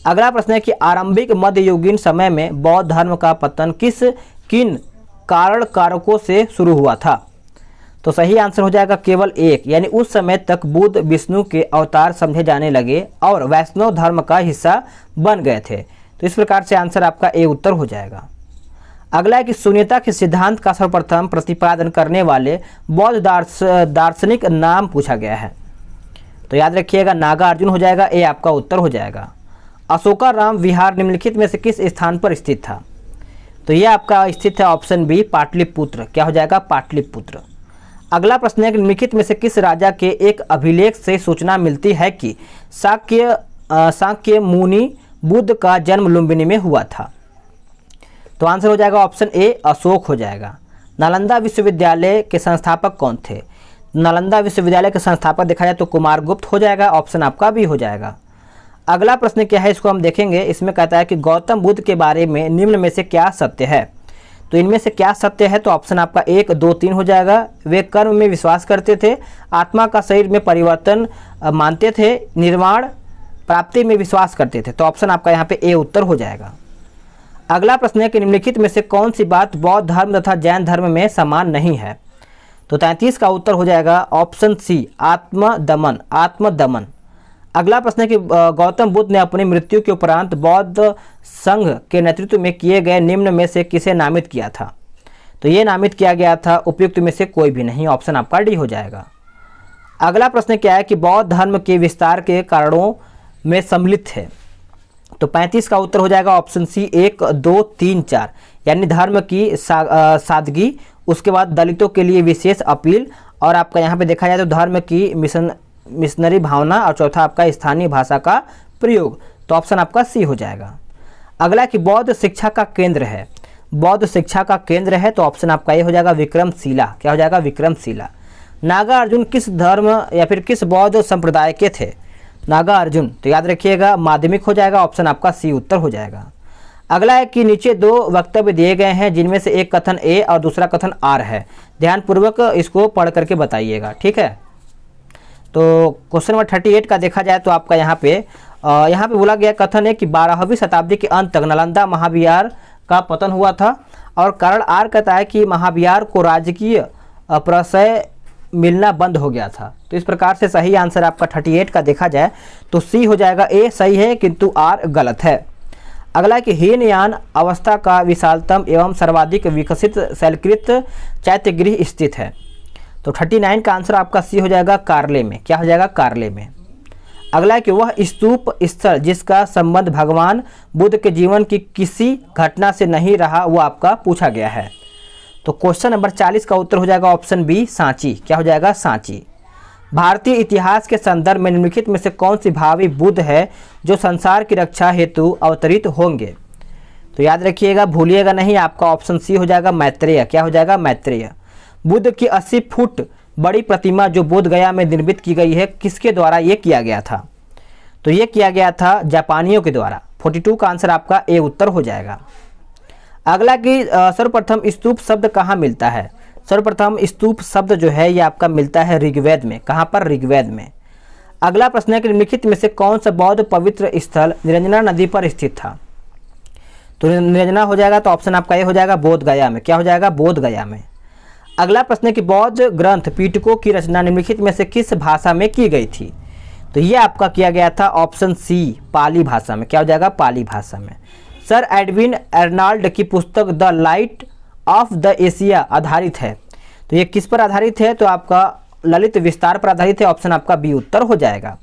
अगला प्रश्न है कि आरंभिक मध्ययुगीन समय में बौद्ध धर्म का पतन किन कारण कारकों से शुरू हुआ था? तो सही आंसर हो जाएगा केवल एक, यानी उस समय तक बुद्ध विष्णु के अवतार समझे जाने लगे और वैष्णव धर्म का हिस्सा बन गए थे। तो इस प्रकार से आंसर आपका ए उत्तर हो जाएगा। अगला है कि शून्यता के सिद्धांत का सर्वप्रथम प्रतिपादन करने वाले बौद्ध दार्शनिक नाम पूछा गया है। तो याद रखिएगा नागार्जुन हो जाएगा, ए आपका उत्तर हो जाएगा। अशोकाराम विहार निम्नलिखित में से किस स्थान पर स्थित था? तो यह आपका स्थित है ऑप्शन बी पाटलिपुत्र। क्या हो जाएगा? पाटलिपुत्र। अगला प्रश्न है कि निम्नलिखित में से किस राजा के एक अभिलेख से सूचना मिलती है कि शाक्य मुनि बुद्ध का जन्म लुम्बिनी में हुआ था? तो आंसर हो जाएगा ऑप्शन ए अशोक हो जाएगा। नालंदा विश्वविद्यालय के संस्थापक कौन थे? नालंदा विश्वविद्यालय के संस्थापक देखा जाए तो कुमारगुप्त हो जाएगा। ऑप्शन आपका भी हो जाएगा। अगला प्रश्न क्या है, इसको हम देखेंगे। इसमें कहता है कि गौतम बुद्ध के बारे में निम्न में से क्या सत्य है? तो इनमें से क्या सत्य है? तो ऑप्शन आपका 1, 2, 3 हो जाएगा। वे कर्म में विश्वास करते थे, आत्मा का शरीर में परिवर्तन मानते थे, निर्वाण प्राप्ति में विश्वास करते थे। तो ऑप्शन आपका यहाँ पे ए उत्तर हो जाएगा। अगला प्रश्न है कि निम्नलिखित में से कौन सी बात बौद्ध धर्म तथा जैन धर्म में समान नहीं है? तो 33 का उत्तर हो जाएगा ऑप्शन सी आत्मदमन। अगला प्रश्न है कि गौतम बुद्ध ने अपनी मृत्यु के उपरांत बौद्ध संघ के नेतृत्व में किए गए निम्न में से किसे नामित किया था? तो ये नामित किया गया था उपयुक्त में से कोई भी नहीं। ऑप्शन आपका डी हो जाएगा। अगला प्रश्न क्या है कि बौद्ध धर्म के विस्तार के कारणों में सम्मिलित है? तो 35 का उत्तर हो जाएगा ऑप्शन सी 1, 2, 3, 4, यानी धर्म की सादगी, उसके बाद दलितों के लिए विशेष अपील, और आपका यहाँ पे देखा जाए तो धर्म की मिशनरी भावना, और चौथा आपका स्थानीय भाषा का प्रयोग। तो ऑप्शन आपका सी हो जाएगा। अगला कि बौद्ध शिक्षा का केंद्र है। बौद्ध शिक्षा का केंद्र है तो ऑप्शन आपका ये हो जाएगा विक्रमशिला। क्या हो जाएगा? विक्रमशिला। नागार्जुन किस धर्म या फिर किस बौद्ध संप्रदाय के थे? नागार्जुन तो याद रखिएगा माध्यमिक हो जाएगा। ऑप्शन आपका सी उत्तर हो जाएगा। अगला है कि नीचे दो वक्तव्य दिए गए हैं जिनमें से एक कथन ए और दूसरा कथन आर है। ध्यानपूर्वक इसको पढ़ करके बताइएगा, ठीक है। तो क्वेश्चन नंबर 38 का देखा जाए तो आपका यहाँ पे बोला गया कथन है कि 12वीं शताब्दी के अंत तक नालंदा महाविहार का पतन हुआ था, और कारण आर कहता है कि महाविहार को राजकीय प्रशय मिलना बंद हो गया था। तो इस प्रकार से सही आंसर आपका 38 का देखा जाए तो सी हो जाएगा। ए सही है किंतु आर गलत है। अगला कि हीनयान अवस्था का विशालतम एवं सर्वाधिक विकसित शैलकृत चैत्यगृह स्थित है। तो 39 का आंसर आपका सी हो जाएगा कारले में। क्या हो जाएगा? कारले में। अगला है कि वह स्तूप स्थल जिसका संबंध भगवान बुद्ध के जीवन की किसी घटना से नहीं रहा, वो आपका पूछा गया है। तो क्वेश्चन नंबर 40 का उत्तर हो जाएगा ऑप्शन बी सांची। क्या हो जाएगा? सांची। भारतीय इतिहास के संदर्भ में निम्नलिखित में से कौन सी भावी बुद्ध है जो संसार की रक्षा हेतु अवतरित होंगे? तो याद रखिएगा, भूलिएगा नहीं, आपका ऑप्शन सी हो जाएगा मैत्रेय। क्या हो जाएगा? मैत्रेय। बुद्ध की 80 फुट बड़ी प्रतिमा जो बोध गया में निर्मित की गई है, किसके द्वारा ये किया गया था? तो ये किया गया था जापानियों के द्वारा। 42 का आंसर आपका ए उत्तर हो जाएगा। अगला कि सर्वप्रथम स्तूप शब्द कहाँ मिलता है? सर्वप्रथम स्तूप शब्द जो है ये आपका मिलता है ऋग्वेद में। कहाँ पर? ऋग्वेद में। अगला प्रश्न है कि निम्नलिखित में से कौन सा बौद्ध पवित्र स्थल निरंजना नदी पर स्थित था? तो निरंजना हो जाएगा तो ऑप्शन आपका ये हो जाएगा बोध गया में। क्या हो जाएगा? बोध गया में। अगला प्रश्न है कि बौद्ध ग्रंथ पिटकों की रचना निम्नलिखित में से किस भाषा में की गई थी? तो ये आपका किया गया था ऑप्शन सी, पाली भाषा में। क्या हो जाएगा? पाली भाषा में। सर एडविन अर्नाल्ड की पुस्तक the light of the Asia आधारित है, तो ये किस पर आधारित है? तो आपका ललित विस्तार पर आधारित है। ऑप्शन आपका बी उत्तर हो जाएगा।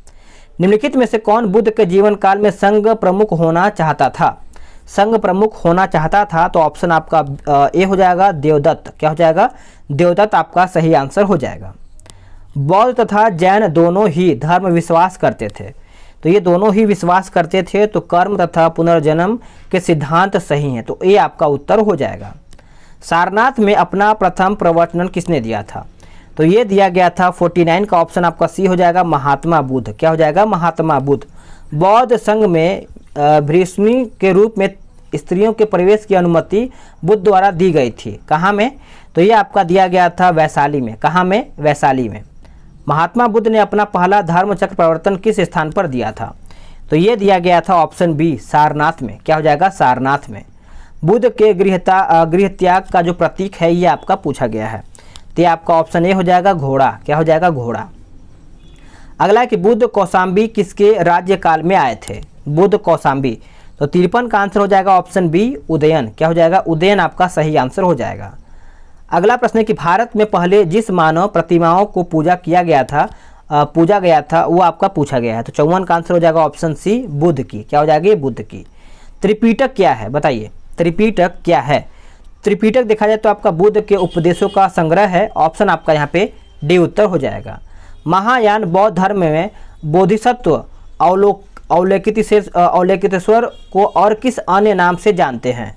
निम्नलिखित में से कौन बुद्ध के जीवन काल में संघ प्रमुख होना चाहता था? संघ प्रमुख होना चाहता था, तो ऑप्शन आपका ए हो जाएगा, देवदत्त। क्या हो जाएगा? देवदत्त आपका सही आंसर हो जाएगा। बौद्ध तथा जैन दोनों ही धर्म विश्वास करते थे, तो ये दोनों ही विश्वास करते थे, तो कर्म तथा पुनर्जन्म के सिद्धांत सही हैं, तो ये आपका उत्तर हो जाएगा। सारनाथ में अपना प्रथम प्रवचन किसने दिया था? तो ये दिया गया था 49 का ऑप्शन आपका सी हो जाएगा, महात्मा बुद्ध। क्या हो जाएगा? महात्मा बुद्ध। बौद्ध संघ में भ्रीष्मी के रूप में स्त्रियों के प्रवेश की अनुमति बुद्ध द्वारा दी गई थी। कहाँ में? तो ये आपका दिया गया था वैशाली में। कहाँ में? वैशाली में। महात्मा बुद्ध ने अपना पहला धर्म चक्र प्रवर्तन किस स्थान पर दिया था? तो ये दिया गया था ऑप्शन बी, सारनाथ में। क्या हो जाएगा? सारनाथ में। बुद्ध के गृह त्याग का जो प्रतीक है ये आपका पूछा गया है, तो ये आपका ऑप्शन ए हो जाएगा, घोड़ा। क्या हो जाएगा? घोड़ा। अगला है कि बुद्ध कौशाम्बी किसके राज्यकाल में आए थे? बुद्ध कौशाम्बी, तो 53 का आंसर हो जाएगा ऑप्शन बी, उदयन। क्या हो जाएगा? उदयन आपका सही आंसर हो जाएगा। अगला प्रश्न है कि भारत में पहले जिस मानव प्रतिमाओं को पूजा गया था वो आपका पूछा गया है, तो 54 का आंसर हो जाएगा ऑप्शन सी, बुद्ध की। क्या हो जाएगी? बुद्ध की। त्रिपिटक क्या है? बताइए, त्रिपिटक क्या है? त्रिपिटक देखा जाए तो आपका बुद्ध के उपदेशों का संग्रह है। ऑप्शन आपका यहाँ पे डी उत्तर हो जाएगा। महायान बौद्ध धर्म में बोधिसत्व अवलोकितेश्वर को और किस अन्य नाम से जानते हैं?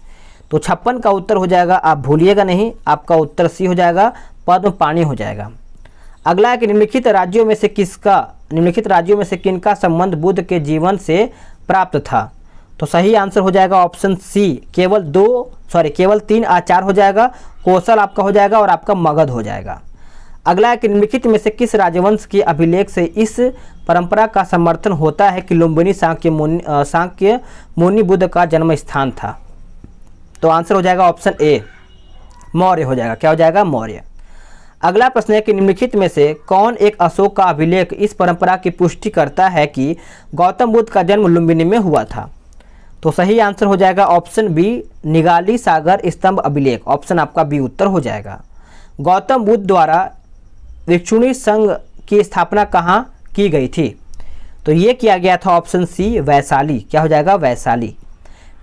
तो 56 का उत्तर हो जाएगा, आप भूलिएगा नहीं, आपका उत्तर सी हो जाएगा, पद्म पानी हो जाएगा। अगला है कि निम्नलिखित राज्यों में से किनका संबंध बुद्ध के जीवन से प्राप्त था? तो सही आंसर हो जाएगा ऑप्शन सी, केवल 3 और 4 हो जाएगा। कौशल आपका हो जाएगा और आपका मगध हो जाएगा। अगला है कि निम्नलिखित में से किस राजवंश के अभिलेख से इस परंपरा का समर्थन होता है कि लुम्बिनी सांक्य मुनि बुद्ध का जन्म स्थान था? तो आंसर हो जाएगा ऑप्शन ए, मौर्य हो जाएगा। क्या हो जाएगा? मौर्य। अगला प्रश्न है कि निम्नलिखित में से कौन एक अशोक का अभिलेख इस परंपरा की पुष्टि करता है कि गौतम बुद्ध का जन्म लुम्बिनी में हुआ था? तो सही आंसर हो जाएगा ऑप्शन बी, निगाली सागर स्तंभ अभिलेख। ऑप्शन आपका बी उत्तर हो जाएगा। गौतम बुद्ध द्वारा भिक्षुणी संघ की स्थापना कहाँ की गई थी? तो ये किया गया था ऑप्शन सी, वैशाली। क्या हो जाएगा? वैशाली।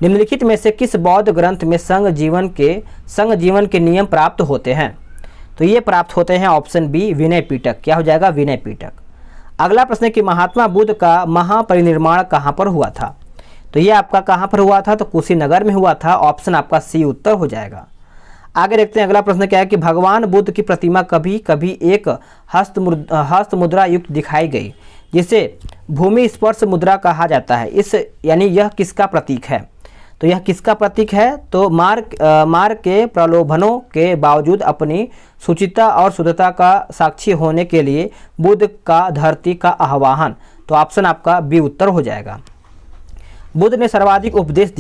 निम्नलिखित में से किस बौद्ध ग्रंथ में संघ जीवन के नियम प्राप्त होते हैं? तो ये प्राप्त होते हैं ऑप्शन बी, विनय पिटक। क्या हो जाएगा? विनय पिटक। अगला प्रश्न है कि महात्मा बुद्ध का महापरिनिर्वाण कहाँ पर हुआ था? तो ये आपका कहाँ पर हुआ था? तो कुशीनगर में हुआ था। ऑप्शन आपका सी उत्तर हो जाएगा। आगे देखते हैं अगला प्रश्न क्या है कि भगवान बुद्ध की प्रतिमा कभी कभी एक हस्त मुद्रा युक्त दिखाई गई, जिसे भूमि स्पर्श मुद्रा कहा जाता है। यह किसका प्रतीक है? तो यह किसका प्रतीक है? तो मार के प्रलोभनों के बावजूद अपनी शुचिता और शुद्धता का साक्षी होने के लिए बुद्ध का धरती का आह्वान। तो ऑप्शन आपका बी उत्तर हो जाएगा। बुद्ध ने सर्वाधिक उपदेश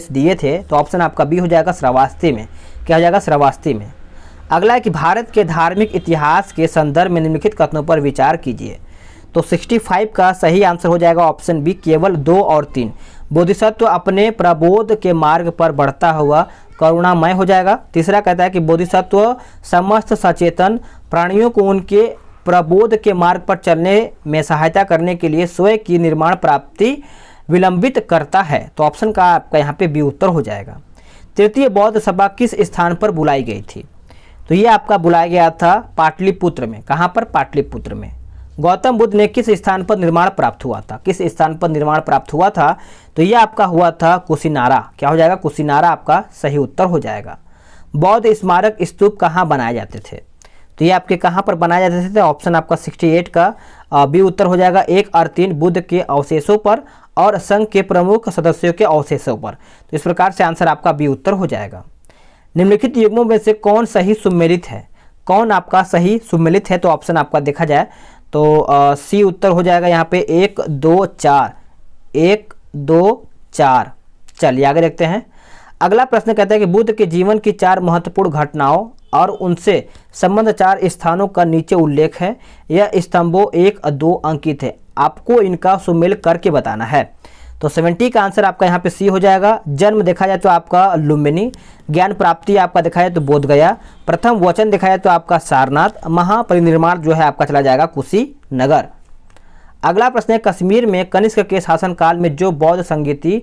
दिए थे, तो ऑप्शन आपका बी हो जाएगा, श्रावस्ती में। क्या हो जाएगा? श्रावस्ती में। अगला है कि भारत के धार्मिक इतिहास के संदर्भ में निम्नलिखित कथनों पर विचार कीजिए। तो 65 का सही आंसर हो जाएगा ऑप्शन बी, केवल 2 और 3। बोधिसत्व अपने प्रबोध के मार्ग पर बढ़ता हुआ करुणामय हो जाएगा। तीसरा कहता है कि बोधिसत्व समस्त सचेतन प्राणियों को उनके प्रबोध के मार्ग पर चलने में सहायता करने के लिए स्वयं की निर्माण प्राप्ति विलंबित करता है। तो ऑप्शन का आपका यहाँ पे बी उत्तर हो जाएगा। तृतीय बौद्ध सभा किस स्थान पर बुलाई गई थी? तो ये आपका बुलाया गया था पाटलिपुत्र में। कहाँ पर? पाटलिपुत्र में। गौतम बुद्ध ने किस स्थान पर निर्माण प्राप्त हुआ था? किस स्थान पर निर्माण प्राप्त हुआ था? तो ये आपका हुआ था कुशीनारा। क्या हो जाएगा? कुशीनारा आपका सही उत्तर हो जाएगा। बौद्ध स्मारक स्तूप कहाँ बनाए जाते थे? तो ये आपके कहाँ पर बनाए जाते थे? ऑप्शन आपका 68 का बी उत्तर हो जाएगा। 1 और 3 बुद्ध के अवशेषों पर और संघ के प्रमुख सदस्यों के अवशेषों पर। तो इस प्रकार से आंसर आपका बी उत्तर हो जाएगा। निम्नलिखित युग्मों में से कौन सही सुमेलित है? कौन आपका सही सुमेलित है? तो ऑप्शन आपका देखा जाए तो सी उत्तर हो जाएगा यहाँ पे 1 2 4। 1 2 4। चलिए आगे देखते हैं। अगला प्रश्न कहता है कि बुद्ध के जीवन की 4 महत्वपूर्ण घटनाओं और उनसे संबंध 4 स्थानों का नीचे उल्लेख है। यह स्तंभों 1-2 अंकित है, आपको इनका सुमेल करके बताना है। तो 70 का आंसर आपका यहाँ पे सी हो जाएगा। जन्म देखा जाए तो आपका लुम्बिनी, ज्ञान प्राप्ति आपका देखा जाए तो बोध गया, प्रथम वचन देखा जाए तो आपका सारनाथ, महापरिनिर्वाण जो है आपका चला जाएगा कुशीनगर। अगला प्रश्न है कश्मीर में कनिष्क के शासनकाल में जो बौद्ध संगीति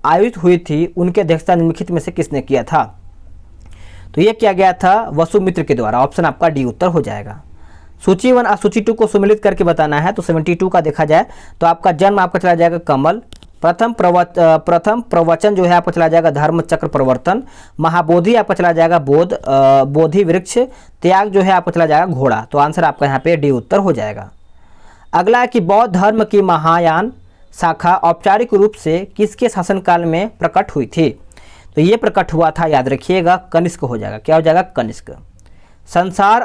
आयोजित हुई थी उनकी अध्यक्षता निम्नलिखित में से किसने किया था? तो ये किया गया था वसुमित्र के द्वारा। ऑप्शन आपका डी उत्तर हो जाएगा। सूची 1 और सूची 2 को सुमेलित करके बताना है। तो 72 का देखा जाए तो आपका जन्म आपका चला जाएगा कमल, प्रथम प्रवचन जो है आपका चला जाएगा धर्म चक्र प्रवर्तन, महाबोधि आपका चला जाएगा बोधि वृक्ष, त्याग जो है आपका चला जाएगा घोड़ा। तो आंसर आपका यहाँ पे डी उत्तर हो जाएगा। अगला है कि बौद्ध धर्म की महायान शाखा औपचारिक रूप से किसके शासनकाल में प्रकट हुई थी? तो ये प्रकट हुआ था, याद रखिएगा, कनिष्क हो जाएगा। क्या हो जाएगा? कनिष्क। संसार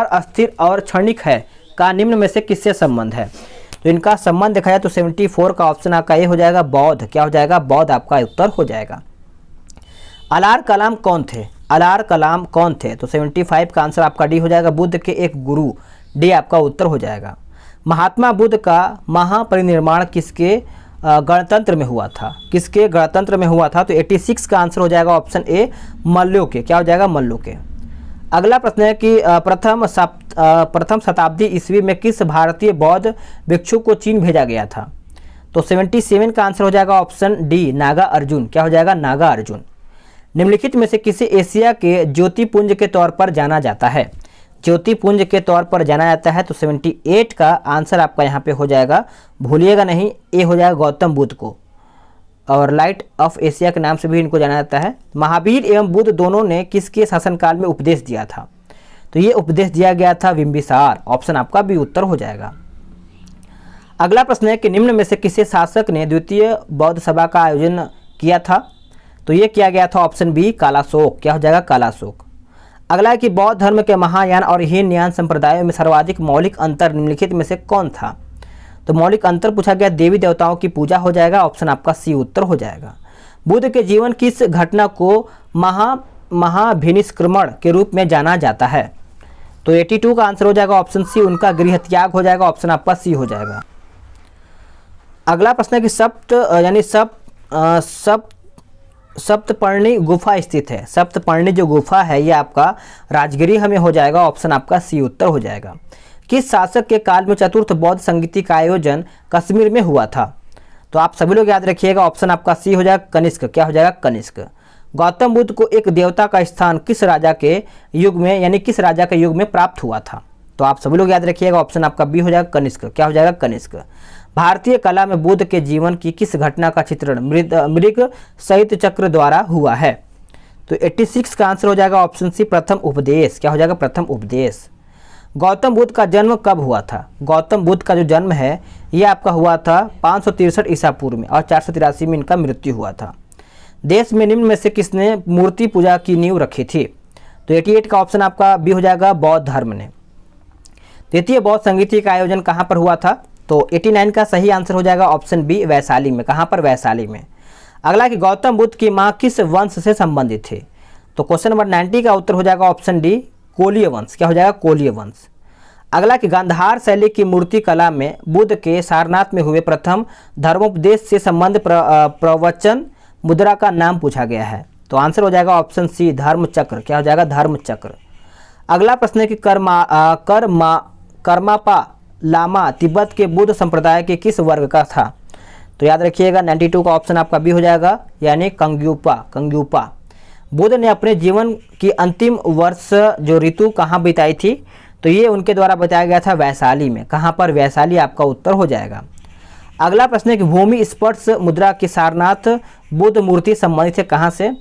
अस्थिर और क्षणिक है का निम्न में से किससे संबंध है? तो इनका संबंध देखा जाए तो 74 का ऑप्शन आपका ये हो जाएगा बौद्ध। क्या हो जाएगा? बौद्ध आपका उत्तर हो जाएगा। अलार कलाम कौन थे? अलार कलाम कौन थे? तो 75 का आंसर आपका डी हो जाएगा, बुद्ध के एक गुरु। डी आपका उत्तर हो जाएगा। महात्मा बुद्ध का महापरिनिर्वाण किसके गणतंत्र में हुआ था? किसके गणतंत्र में हुआ था? तो 86 का आंसर हो जाएगा ऑप्शन ए मल्लों के। क्या हो जाएगा? मल्लों के। अगला प्रश्न है कि प्रथम शताब्दी ईस्वी में किस भारतीय बौद्ध भिक्षु को चीन भेजा गया था? तो 77 का आंसर हो जाएगा ऑप्शन डी नागा अर्जुन। क्या हो जाएगा? नागा अर्जुन। निम्नलिखित में से किसे एशिया के ज्योतिपुंज के तौर पर जाना जाता है? ज्योतिपुंज के तौर पर जाना जाता है। तो 78 का आंसर आपका यहाँ पे हो जाएगा, भूलिएगा नहीं, ए हो जाएगा गौतम बुद्ध को, और लाइट ऑफ एशिया के नाम से भी इनको जाना जाता है। महावीर एवं बुद्ध दोनों ने किसके शासनकाल में उपदेश दिया था? तो ये उपदेश दिया गया था बिंबिसार। ऑप्शन आपका भी उत्तर हो जाएगा। अगला प्रश्न है कि निम्न में से किसी शासक ने द्वितीय बौद्ध सभा का आयोजन किया था? तो ये किया गया था ऑप्शन बी कालाशोक। क्या हो जाएगा? कालाशोक। अगला है कि बौद्ध धर्म के महायान और हीनयान संप्रदायों में सर्वाधिक मौलिक अंतर निम्नलिखित में से कौन था? तो मौलिक अंतर पूछा गया, देवी देवताओं की पूजा हो जाएगा। ऑप्शन आपका सी उत्तर हो जाएगा। बुद्ध के जीवन की इस घटना को महाभिनिष्क्रमण के रूप में जाना जाता है। तो 82 का आंसर हो जाएगा ऑप्शन सी, उनका गृह त्याग हो जाएगा। ऑप्शन आपका सी हो जाएगा। अगला प्रश्न है कि सप्तपर्णी गुफा स्थित है। सप्तपर्णी जो गुफा है ये आपका राजगृह में हो जाएगा। ऑप्शन आपका सी उत्तर हो जाएगा। किस शासक के काल में चतुर्थ बौद्ध संगीति का आयोजन कश्मीर में हुआ था? तो आप सभी लोग याद रखिएगा, ऑप्शन आपका सी हो जाएगा कनिष्क। क्या हो जाएगा? कनिष्क। गौतम बुद्ध को एक देवता का स्थान किस राजा के युग में, यानी किस राजा के युग में प्राप्त हुआ था? तो आप सभी लोग याद रखिएगा, ऑप्शन आपका बी हो जाएगा कनिष्क। क्या हो जाएगा? कनिष्क। भारतीय कला में बुद्ध के जीवन की किस घटना का चित्रण मृग सहित चक्र द्वारा हुआ है? तो 86 का आंसर हो जाएगा ऑप्शन सी प्रथम उपदेश। क्या हो जाएगा? प्रथम उपदेश। गौतम बुद्ध का जन्म कब हुआ था? गौतम बुद्ध का जो जन्म है ये आपका हुआ था 563 ईसा पूर्व में, और 483 में इनका मृत्यु हुआ था। देश में निम्न में से किसने मूर्ति पूजा की नींव रखी थी? तो 88 का ऑप्शन आपका बी हो जाएगा, बौद्ध धर्म ने। द्वितीय बौद्ध संगीति का आयोजन कहाँ पर हुआ था? तो 89 का सही आंसर हो जाएगा ऑप्शन बी वैशाली में। कहाँ पर? वैशाली में। अगला कि गौतम बुद्ध की माँ किस वंश से संबंधित थे? तो क्वेश्चन नंबर 90 का उत्तर हो जाएगा ऑप्शन डी कोलीय वंश। क्या हो जाएगा? कोलीय वंश। अगला कि गांधार शैली की मूर्ति कला में बुद्ध के सारनाथ में हुए प्रथम धर्मोपदेश से संबंध प्रवचन मुद्रा का नाम पूछा गया है। तो आंसर हो जाएगा ऑप्शन सी धर्म चक्र। क्या हो जाएगा? धर्म चक्र। अगला प्रश्न है कि कर्मापा लामा तिब्बत के बुद्ध संप्रदाय के किस वर्ग का था? तो याद रखिएगा 92 का ऑप्शन आपका बी हो जाएगा, यानी कंग्यूपा। बुद्ध ने अपने जीवन की अंतिम वर्ष जो ऋतु कहाँ बिताई थी? तो ये उनके द्वारा बताया गया था वैशाली में। कहाँ पर? वैशाली आपका उत्तर हो जाएगा। अगला प्रश्न है कि भूमि स्पर्श मुद्रा की सारनाथ बुद्ध मूर्ति संबंधित है कहाँ से?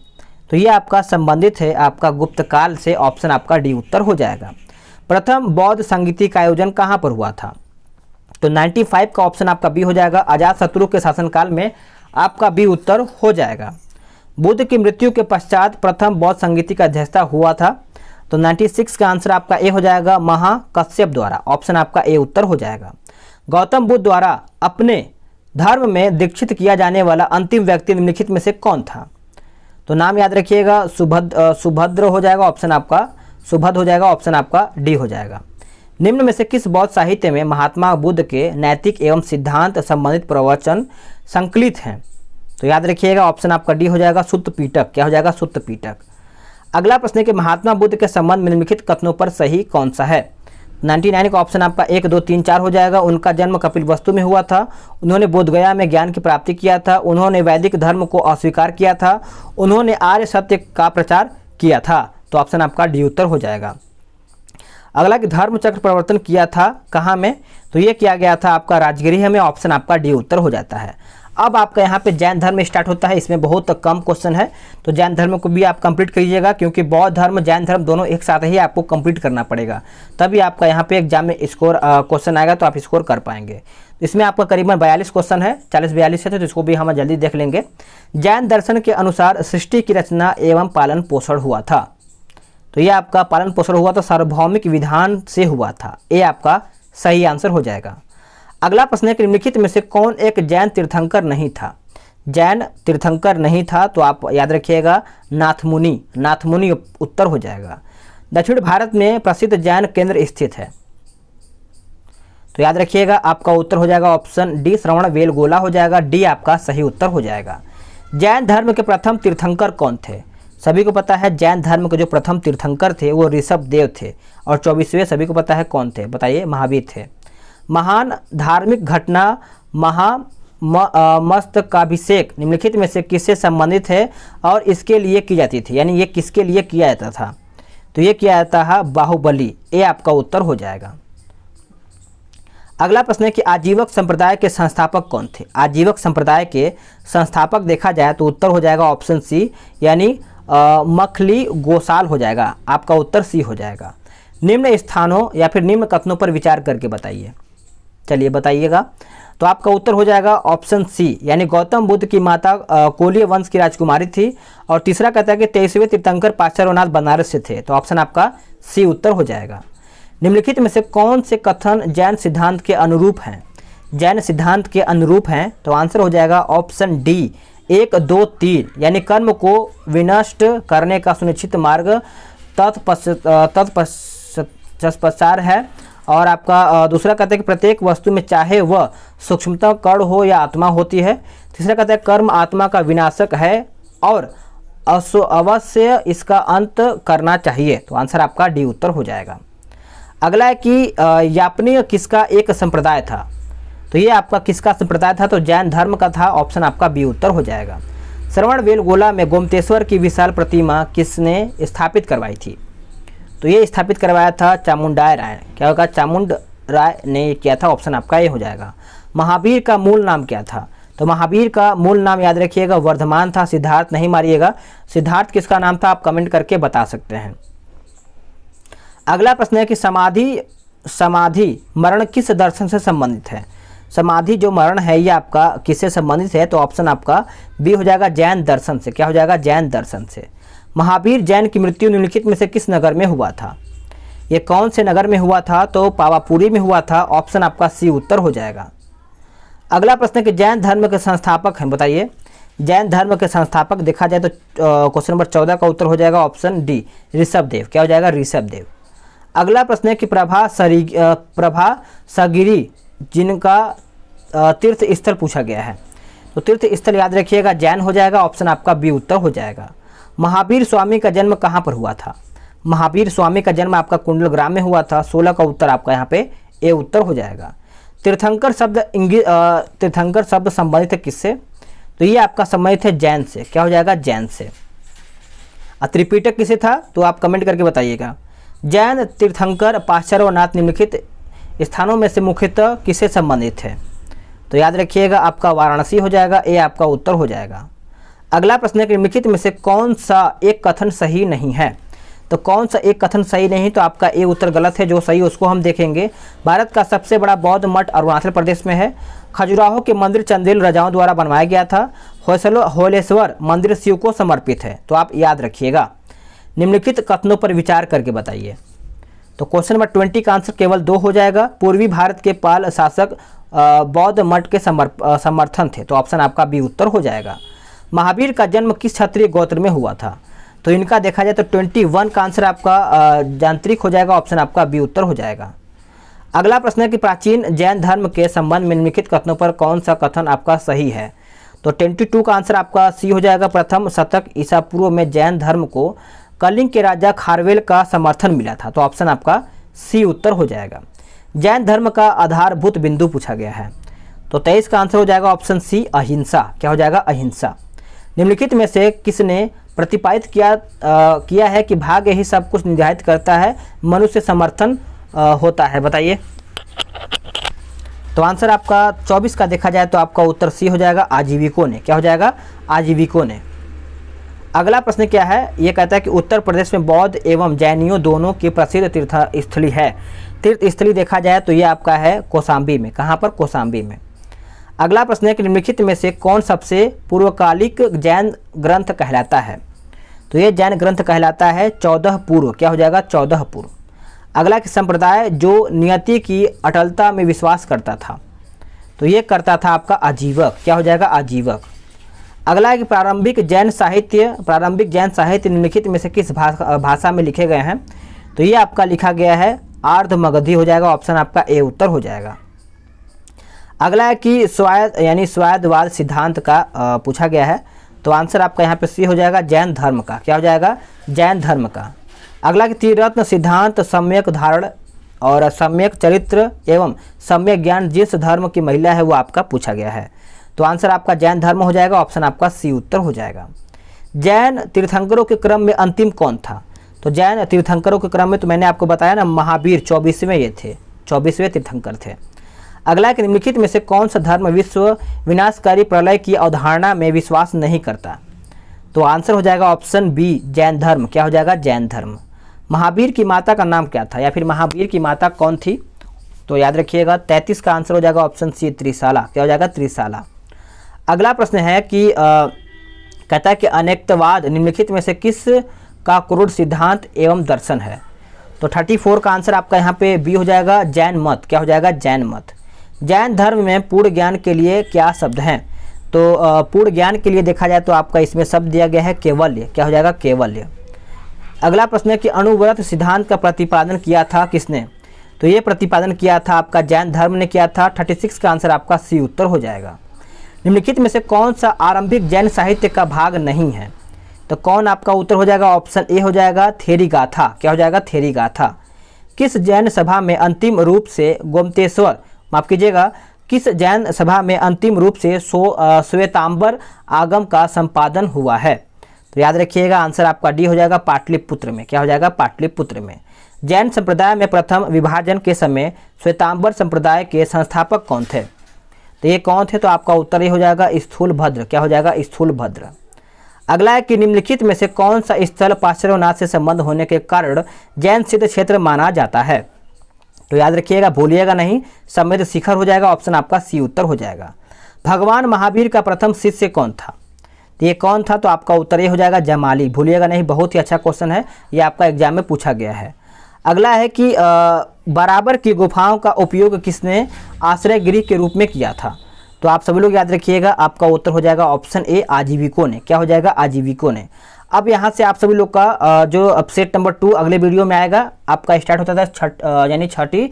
तो ये आपका संबंधित है आपका गुप्त काल से। ऑप्शन आपका डी उत्तर हो जाएगा। प्रथम बौद्ध संगीति का आयोजन कहाँ पर हुआ था? तो 95 का ऑप्शन आपका बी हो जाएगा, अजातशत्रु के शासनकाल में। आपका बी उत्तर हो जाएगा। बुद्ध की मृत्यु के पश्चात प्रथम बौद्ध संगीति का अध्यक्षता हुआ था। तो 96 का आंसर आपका ए हो जाएगा, महाकश्यप द्वारा। ऑप्शन आपका ए उत्तर हो जाएगा। गौतम बुद्ध द्वारा अपने धर्म में दीक्षित किया जाने वाला अंतिम व्यक्ति निम्नलिखित में से कौन था? तो नाम याद रखिएगा, सुभद्र हो जाएगा ऑप्शन आपका, सुभद्र हो जाएगा ऑप्शन आपका डी हो जाएगा। निम्न में से किस बौद्ध साहित्य में महात्मा बुद्ध के नैतिक एवं सिद्धांत संबंधित प्रवचन संकलित हैं? तो याद रखिएगा ऑप्शन आपका डी हो जाएगा, सुत्त पिटक। क्या हो जाएगा? सुत्त पिटक। अगला प्रश्न है कि महात्मा बुद्ध के संबंध में निम्नलिखित कथनों पर सही कौन सा है? 99 का ऑप्शन आपका 1, 2, 3, 4 हो जाएगा। उनका जन्म कपिलवस्तु में हुआ था, उन्होंने बोधगया में ज्ञान की प्राप्ति किया था, उन्होंने वैदिक धर्म को अस्वीकार किया था, उन्होंने आर्य सत्य का प्रचार किया था। तो ऑप्शन आपका डी उत्तर हो जाएगा। अगला कि धर्म चक्र प्रवर्तन किया था कहाँ में? तो ये किया गया था आपका राजगृह में। ऑप्शन आपका डी उत्तर हो जाता है। अब आपका यहाँ पे जैन धर्म स्टार्ट होता है, इसमें बहुत कम क्वेश्चन है, तो जैन धर्म को भी आप कंप्लीट करिएगा, क्योंकि बौद्ध धर्म जैन धर्म दोनों एक साथ ही आपको कंप्लीट करना पड़ेगा, तभी आपका यहाँ पे एग्जाम में स्कोर क्वेश्चन आएगा तो आप स्कोर कर पाएंगे। इसमें आपका करीबन 42 क्वेश्चन है, 40-42 है, तो इसको भी हम जल्दी देख लेंगे। जैन दर्शन के अनुसार सृष्टि की रचना एवं पालन पोषण हुआ था। तो ये आपका पालन पोषण हुआ था सार्वभौमिक विधान से हुआ था। ये आपका सही आंसर हो जाएगा। अगला प्रश्न है कि निम्नलिखित में से कौन एक जैन तीर्थंकर नहीं था? जैन तीर्थंकर नहीं था, तो आप याद रखिएगा नाथमुनि, नाथमुनि उत्तर हो जाएगा। दक्षिण भारत में प्रसिद्ध जैन केंद्र स्थित है, तो याद रखिएगा आपका उत्तर हो जाएगा ऑप्शन डी, श्रवण बेलगोला हो जाएगा। डी आपका सही उत्तर हो जाएगा। जैन धर्म के प्रथम तीर्थंकर कौन थे? सभी को पता है जैन धर्म के जो प्रथम तीर्थंकर थे वो ऋषभ देव थे, और 24वें सभी को पता है कौन थे? बताइए, महावीर थे। महान धार्मिक घटना मस्तकाभिषेक निम्नलिखित में से किससे संबंधित है और इसके लिए की जाती थी? यानी ये किसके लिए किया जाता था? तो ये किया जाता है बाहुबली। ये आपका उत्तर हो जाएगा। अगला प्रश्न है कि आजीवक संप्रदाय के संस्थापक कौन थे? आजीवक संप्रदाय के संस्थापक देखा जाए तो उत्तर हो जाएगा ऑप्शन सी, यानी मखली गोसाल हो जाएगा। आपका उत्तर सी हो जाएगा। निम्न स्थानों या फिर निम्न कथनों पर विचार करके बताइए। चलिए बताइएगा। तो आपका उत्तर हो जाएगा ऑप्शन सी, यानी गौतम बुद्ध की माता कोलीय वंश की राजकुमारी थी, और तीसरा कहता है कि 23वें तीर्थंकर पार्श्वनाथ बनारस से थे। तो ऑप्शन आपका सी उत्तर हो जाएगा। निम्नलिखित में से कौन से कथन जैन सिद्धांत के अनुरूप हैं? जैन सिद्धांत के अनुरूप हैं, तो आंसर हो जाएगा ऑप्शन डी, 1, 2, 3, यानी कर्म को विनष्ट करने का सुनिश्चित मार्ग तत्पश्चात है। और आपका दूसरा कहता है कि प्रत्येक वस्तु में चाहे वह सूक्ष्मतम कण हो या आत्मा होती है। तीसरा कहता है कर्म आत्मा का विनाशक है और अवश्य इसका अंत करना चाहिए। तो आंसर आपका डी उत्तर हो जाएगा। अगला है कि यापनीय किसका एक संप्रदाय था? तो ये आपका किसका संप्रदाय था? तो जैन धर्म का था। ऑप्शन आपका बी उत्तर हो जाएगा। श्रवण बेलगोला में गोमतेश्वर की विशाल प्रतिमा किसने स्थापित करवाई थी? तो ये स्थापित करवाया था चामुंडाय राय। क्या होगा? चामुंड राय ने किया था। ऑप्शन आपका ये हो जाएगा। महावीर का मूल नाम क्या था? तो महावीर का मूल नाम याद रखिएगा वर्धमान था। सिद्धार्थ नहीं मारिएगा। सिद्धार्थ किसका नाम था? आप कमेंट करके बता सकते हैं। अगला प्रश्न है कि समाधि मरण किस दर्शन से संबंधित है? समाधि जो मरण है ये आपका किससे संबंधित है? तो ऑप्शन आपका बी हो जाएगा, जैन दर्शन से। क्या हो जाएगा? जैन दर्शन से। महावीर जैन की मृत्यु निम्नलिखित में से किस नगर में हुआ था? ये कौन से नगर में हुआ था? तो पावापुरी में हुआ था। ऑप्शन आपका सी उत्तर हो जाएगा। अगला प्रश्न है कि जैन धर्म के संस्थापक हैं, बताइए। जैन धर्म के संस्थापक देखा जाए तो क्वेश्चन नंबर 14 का उत्तर हो जाएगा ऑप्शन डी, ऋषभदेव। क्या हो जाएगा? ऋषभदेव। अगला प्रश्न है कि प्रभा सगिरी जिनका तीर्थ स्थल पूछा गया है, तो तीर्थ स्थल याद रखिएगा जैन हो जाएगा। ऑप्शन आपका बी उत्तर हो जाएगा। महावीर स्वामी का जन्म कहाँ पर हुआ था? महावीर स्वामी का जन्म आपका कुंडलग्राम में हुआ था। 16 का उत्तर आपका यहाँ पे ए उत्तर हो जाएगा। तीर्थंकर शब्द संबंधित है किससे? तो ये आपका संबंधित है जैन से। क्या हो जाएगा? जैन से। त्रिपिटक किसे था? तो आप कमेंट करके बताइएगा। जैन तीर्थंकर पार्श्वनाथ निम्नलिखित स्थानों में से मुख्यतः किससे संबंधित है? तो याद रखिएगा आपका वाराणसी हो जाएगा। ए आपका उत्तर हो जाएगा। अगला प्रश्न है कि निम्नलिखित में से कौन सा एक कथन सही नहीं है? तो कौन सा एक कथन सही नहीं? तो आपका ए उत्तर गलत है। जो सही उसको हम देखेंगे। भारत का सबसे बड़ा बौद्ध मठ अरुणाचल प्रदेश में है। खजुराहो के मंदिर चंदेल राजाओं द्वारा बनवाया गया था। होलेश्वर मंदिर शिव को समर्पित है। तो आप याद रखिएगा। निम्नलिखित कथनों पर विचार करके बताइए। तो क्वेश्चन नंबर 20 का आंसर केवल 2 हो जाएगा। पूर्वी भारत के पाल शासक बौद्ध मठ के समर्थन थे। तो ऑप्शन आपका बी उत्तर हो जाएगा। महावीर का जन्म किस क्षत्रिय गोत्र में हुआ था? तो इनका देखा जाए तो 21 का आंसर आपका यांत्रिक हो जाएगा, ऑप्शन आपका बी उत्तर हो जाएगा। अगला प्रश्न है कि प्राचीन जैन धर्म के संबंध में निम्नलिखित कथनों पर कौन सा कथन आपका सही है? तो 22 का आंसर आपका सी हो जाएगा। प्रथम शतक ईसा पूर्व में जैन धर्म को कलिंग के राजा खारवेल का समर्थन मिला था, तो ऑप्शन आपका सी उत्तर हो जाएगा। जैन धर्म का आधारभूत बिंदु पूछा गया है, तो 23 का आंसर हो जाएगा ऑप्शन सी अहिंसा। क्या हो जाएगा? अहिंसा। निम्नलिखित में से किसने प्रतिपादित किया है कि भाग्य ही सब कुछ निर्धारित करता है, मनुष्य समर्थन होता है? बताइए। तो आंसर आपका 24 का देखा जाए तो आपका उत्तर सी हो जाएगा, आजीविकों ने। क्या हो जाएगा? आजीविकों ने। अगला प्रश्न क्या है? ये कहता है कि उत्तर प्रदेश में बौद्ध एवं जैनियों दोनों की प्रसिद्ध तीर्थ स्थली है। तीर्थ स्थली देखा जाए तो ये आपका है कौशाम्बी में। कहाँ पर? कौशाम्बी में। अगला प्रश्न है कि निम्नलिखित में से कौन सबसे पूर्वकालिक जैन ग्रंथ कहलाता है? तो ये जैन ग्रंथ कहलाता है 14 पूर्व। क्या हो जाएगा? 14 पूर्व। अगला कि संप्रदाय जो नियति की अटलता में विश्वास करता था, तो ये करता था आपका आजीवक। क्या हो जाएगा? आजीवक। अगला है कि प्रारंभिक जैन साहित्य निम्नलिखित में से किस भाषा में लिखे गए हैं? तो ये आपका लिखा गया है आर्ध मगधी हो जाएगा, ऑप्शन आपका ए उत्तर हो जाएगा। अगला है कि स्वायत्तवाद सिद्धांत का पूछा गया है, तो आंसर आपका यहाँ पे सी हो जाएगा, जैन धर्म का। क्या हो जाएगा? जैन धर्म का। अगला कि त्रिरत्न सिद्धांत सम्यक धारण और सम्यक चरित्र एवं सम्यक ज्ञान जिस धर्म की महिला है वो आपका पूछा गया है, तो आंसर आपका जैन धर्म हो जाएगा, ऑप्शन आपका सी उत्तर हो जाएगा। जैन तीर्थंकरों के क्रम में अंतिम कौन था? तो जैन तीर्थंकरों के क्रम में तो मैंने आपको बताया ना, महावीर 24वें ये थे, 24वें तीर्थंकर थे। अगला कि निम्नलिखित में से कौन सा धर्म विश्व विनाशकारी प्रलय की अवधारणा में विश्वास नहीं करता? तो आंसर हो जाएगा ऑप्शन बी, जैन धर्म। क्या हो जाएगा? जैन धर्म। महावीर की माता का नाम क्या था, या फिर महावीर की माता कौन थी? तो याद रखिएगा 33 का आंसर हो जाएगा ऑप्शन सी, त्रिशाला। क्या हो जाएगा? त्रिशाला। अगला प्रश्न है कि कहता है कि अनेकत्ववाद निम्नलिखित में से किस का क्रूढ़ सिद्धांत एवं दर्शन है? तो 34 का आंसर आपका यहाँ पे बी हो जाएगा, जैन मत। क्या हो जाएगा? जैन मत। जैन धर्म में पूर्ण ज्ञान के लिए क्या शब्द हैं? तो पूर्ण ज्ञान के लिए देखा जाए तो आपका इसमें शब्द दिया गया है केवल्य। क्या हो जाएगा? केवल्य। अगला प्रश्न है कि अणुव्रत सिद्धांत का प्रतिपादन किया था किसने? तो ये प्रतिपादन किया था आपका जैन धर्म ने किया था। 36 का आंसर आपका सी उत्तर हो जाएगा। निम्नलिखित में से कौन सा आरंभिक जैन साहित्य का भाग नहीं है? तो कौन आपका उत्तर हो जाएगा? ऑप्शन ए हो जाएगा, थेरी गाथा। क्या हो जाएगा? थेरी गाथा। किस जैन सभा में अंतिम रूप से गोमतेश्वर, माफ कीजिएगा, किस जैन सभा में अंतिम रूप से श्वेतांबर आगम का संपादन हुआ है? तो याद रखिएगा आंसर आपका डी हो जाएगा, पाटलिपुत्र में। क्या हो जाएगा? पाटलिपुत्र में। जैन संप्रदाय में प्रथम विभाजन के समय श्वेतांबर संप्रदाय के संस्थापक कौन थे? तो ये कौन थे? तो आपका उत्तर ये हो जाएगा, स्थूलभद्र। क्या हो जाएगा? स्थूलभद्र। अगला है कि निम्नलिखित में से कौन सा स्थल पार्श्वनाथ से संबंध होने के कारण जैन सिद्ध क्षेत्र माना जाता है? तो याद रखिएगा, भूलिएगा नहीं, समेत शिखर हो जाएगा, ऑप्शन आपका सी उत्तर हो जाएगा। भगवान महावीर का प्रथम शिष्य कौन था? तो ये कौन था? तो आपका उत्तर ये हो जाएगा, जमाली। भूलिएगा नहीं, बहुत ही अच्छा क्वेश्चन है, ये आपका एग्जाम में पूछा गया है। अगला है कि बराबर की गुफाओं का उपयोग किसने आश्रय गृह के रूप में किया था? तो आप सभी लोग याद रखिएगा, आपका उत्तर हो जाएगा ऑप्शन ए, आजीविकों ने। क्या हो जाएगा? आजीविकों ने। अब यहाँ से आप सभी लोग का जो अपसेट नंबर 2 अगले वीडियो में आएगा, आपका स्टार्ट होता था यानी 6ठी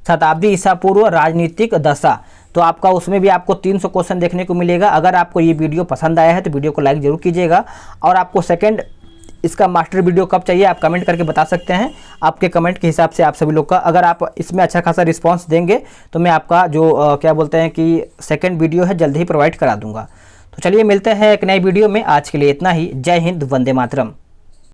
शताब्दी ईसा पूर्व राजनीतिक दशा, तो आपका उसमें भी आपको 300 क्वेश्चन देखने को मिलेगा। अगर आपको ये वीडियो पसंद आया है तो वीडियो को लाइक जरूर कीजिएगा, और आपको सेकंड इसका मास्टर वीडियो कब चाहिए आप कमेंट करके बता सकते हैं। आपके कमेंट के हिसाब से आप सभी लोग का, अगर आप इसमें अच्छा खासा रिस्पांस देंगे तो मैं आपका जो क्या बोलते हैं कि सेकंड वीडियो है जल्द ही प्रोवाइड करा दूंगा। तो चलिए मिलते हैं एक नई वीडियो में, आज के लिए इतना ही। जय हिंद, वंदे मातरम।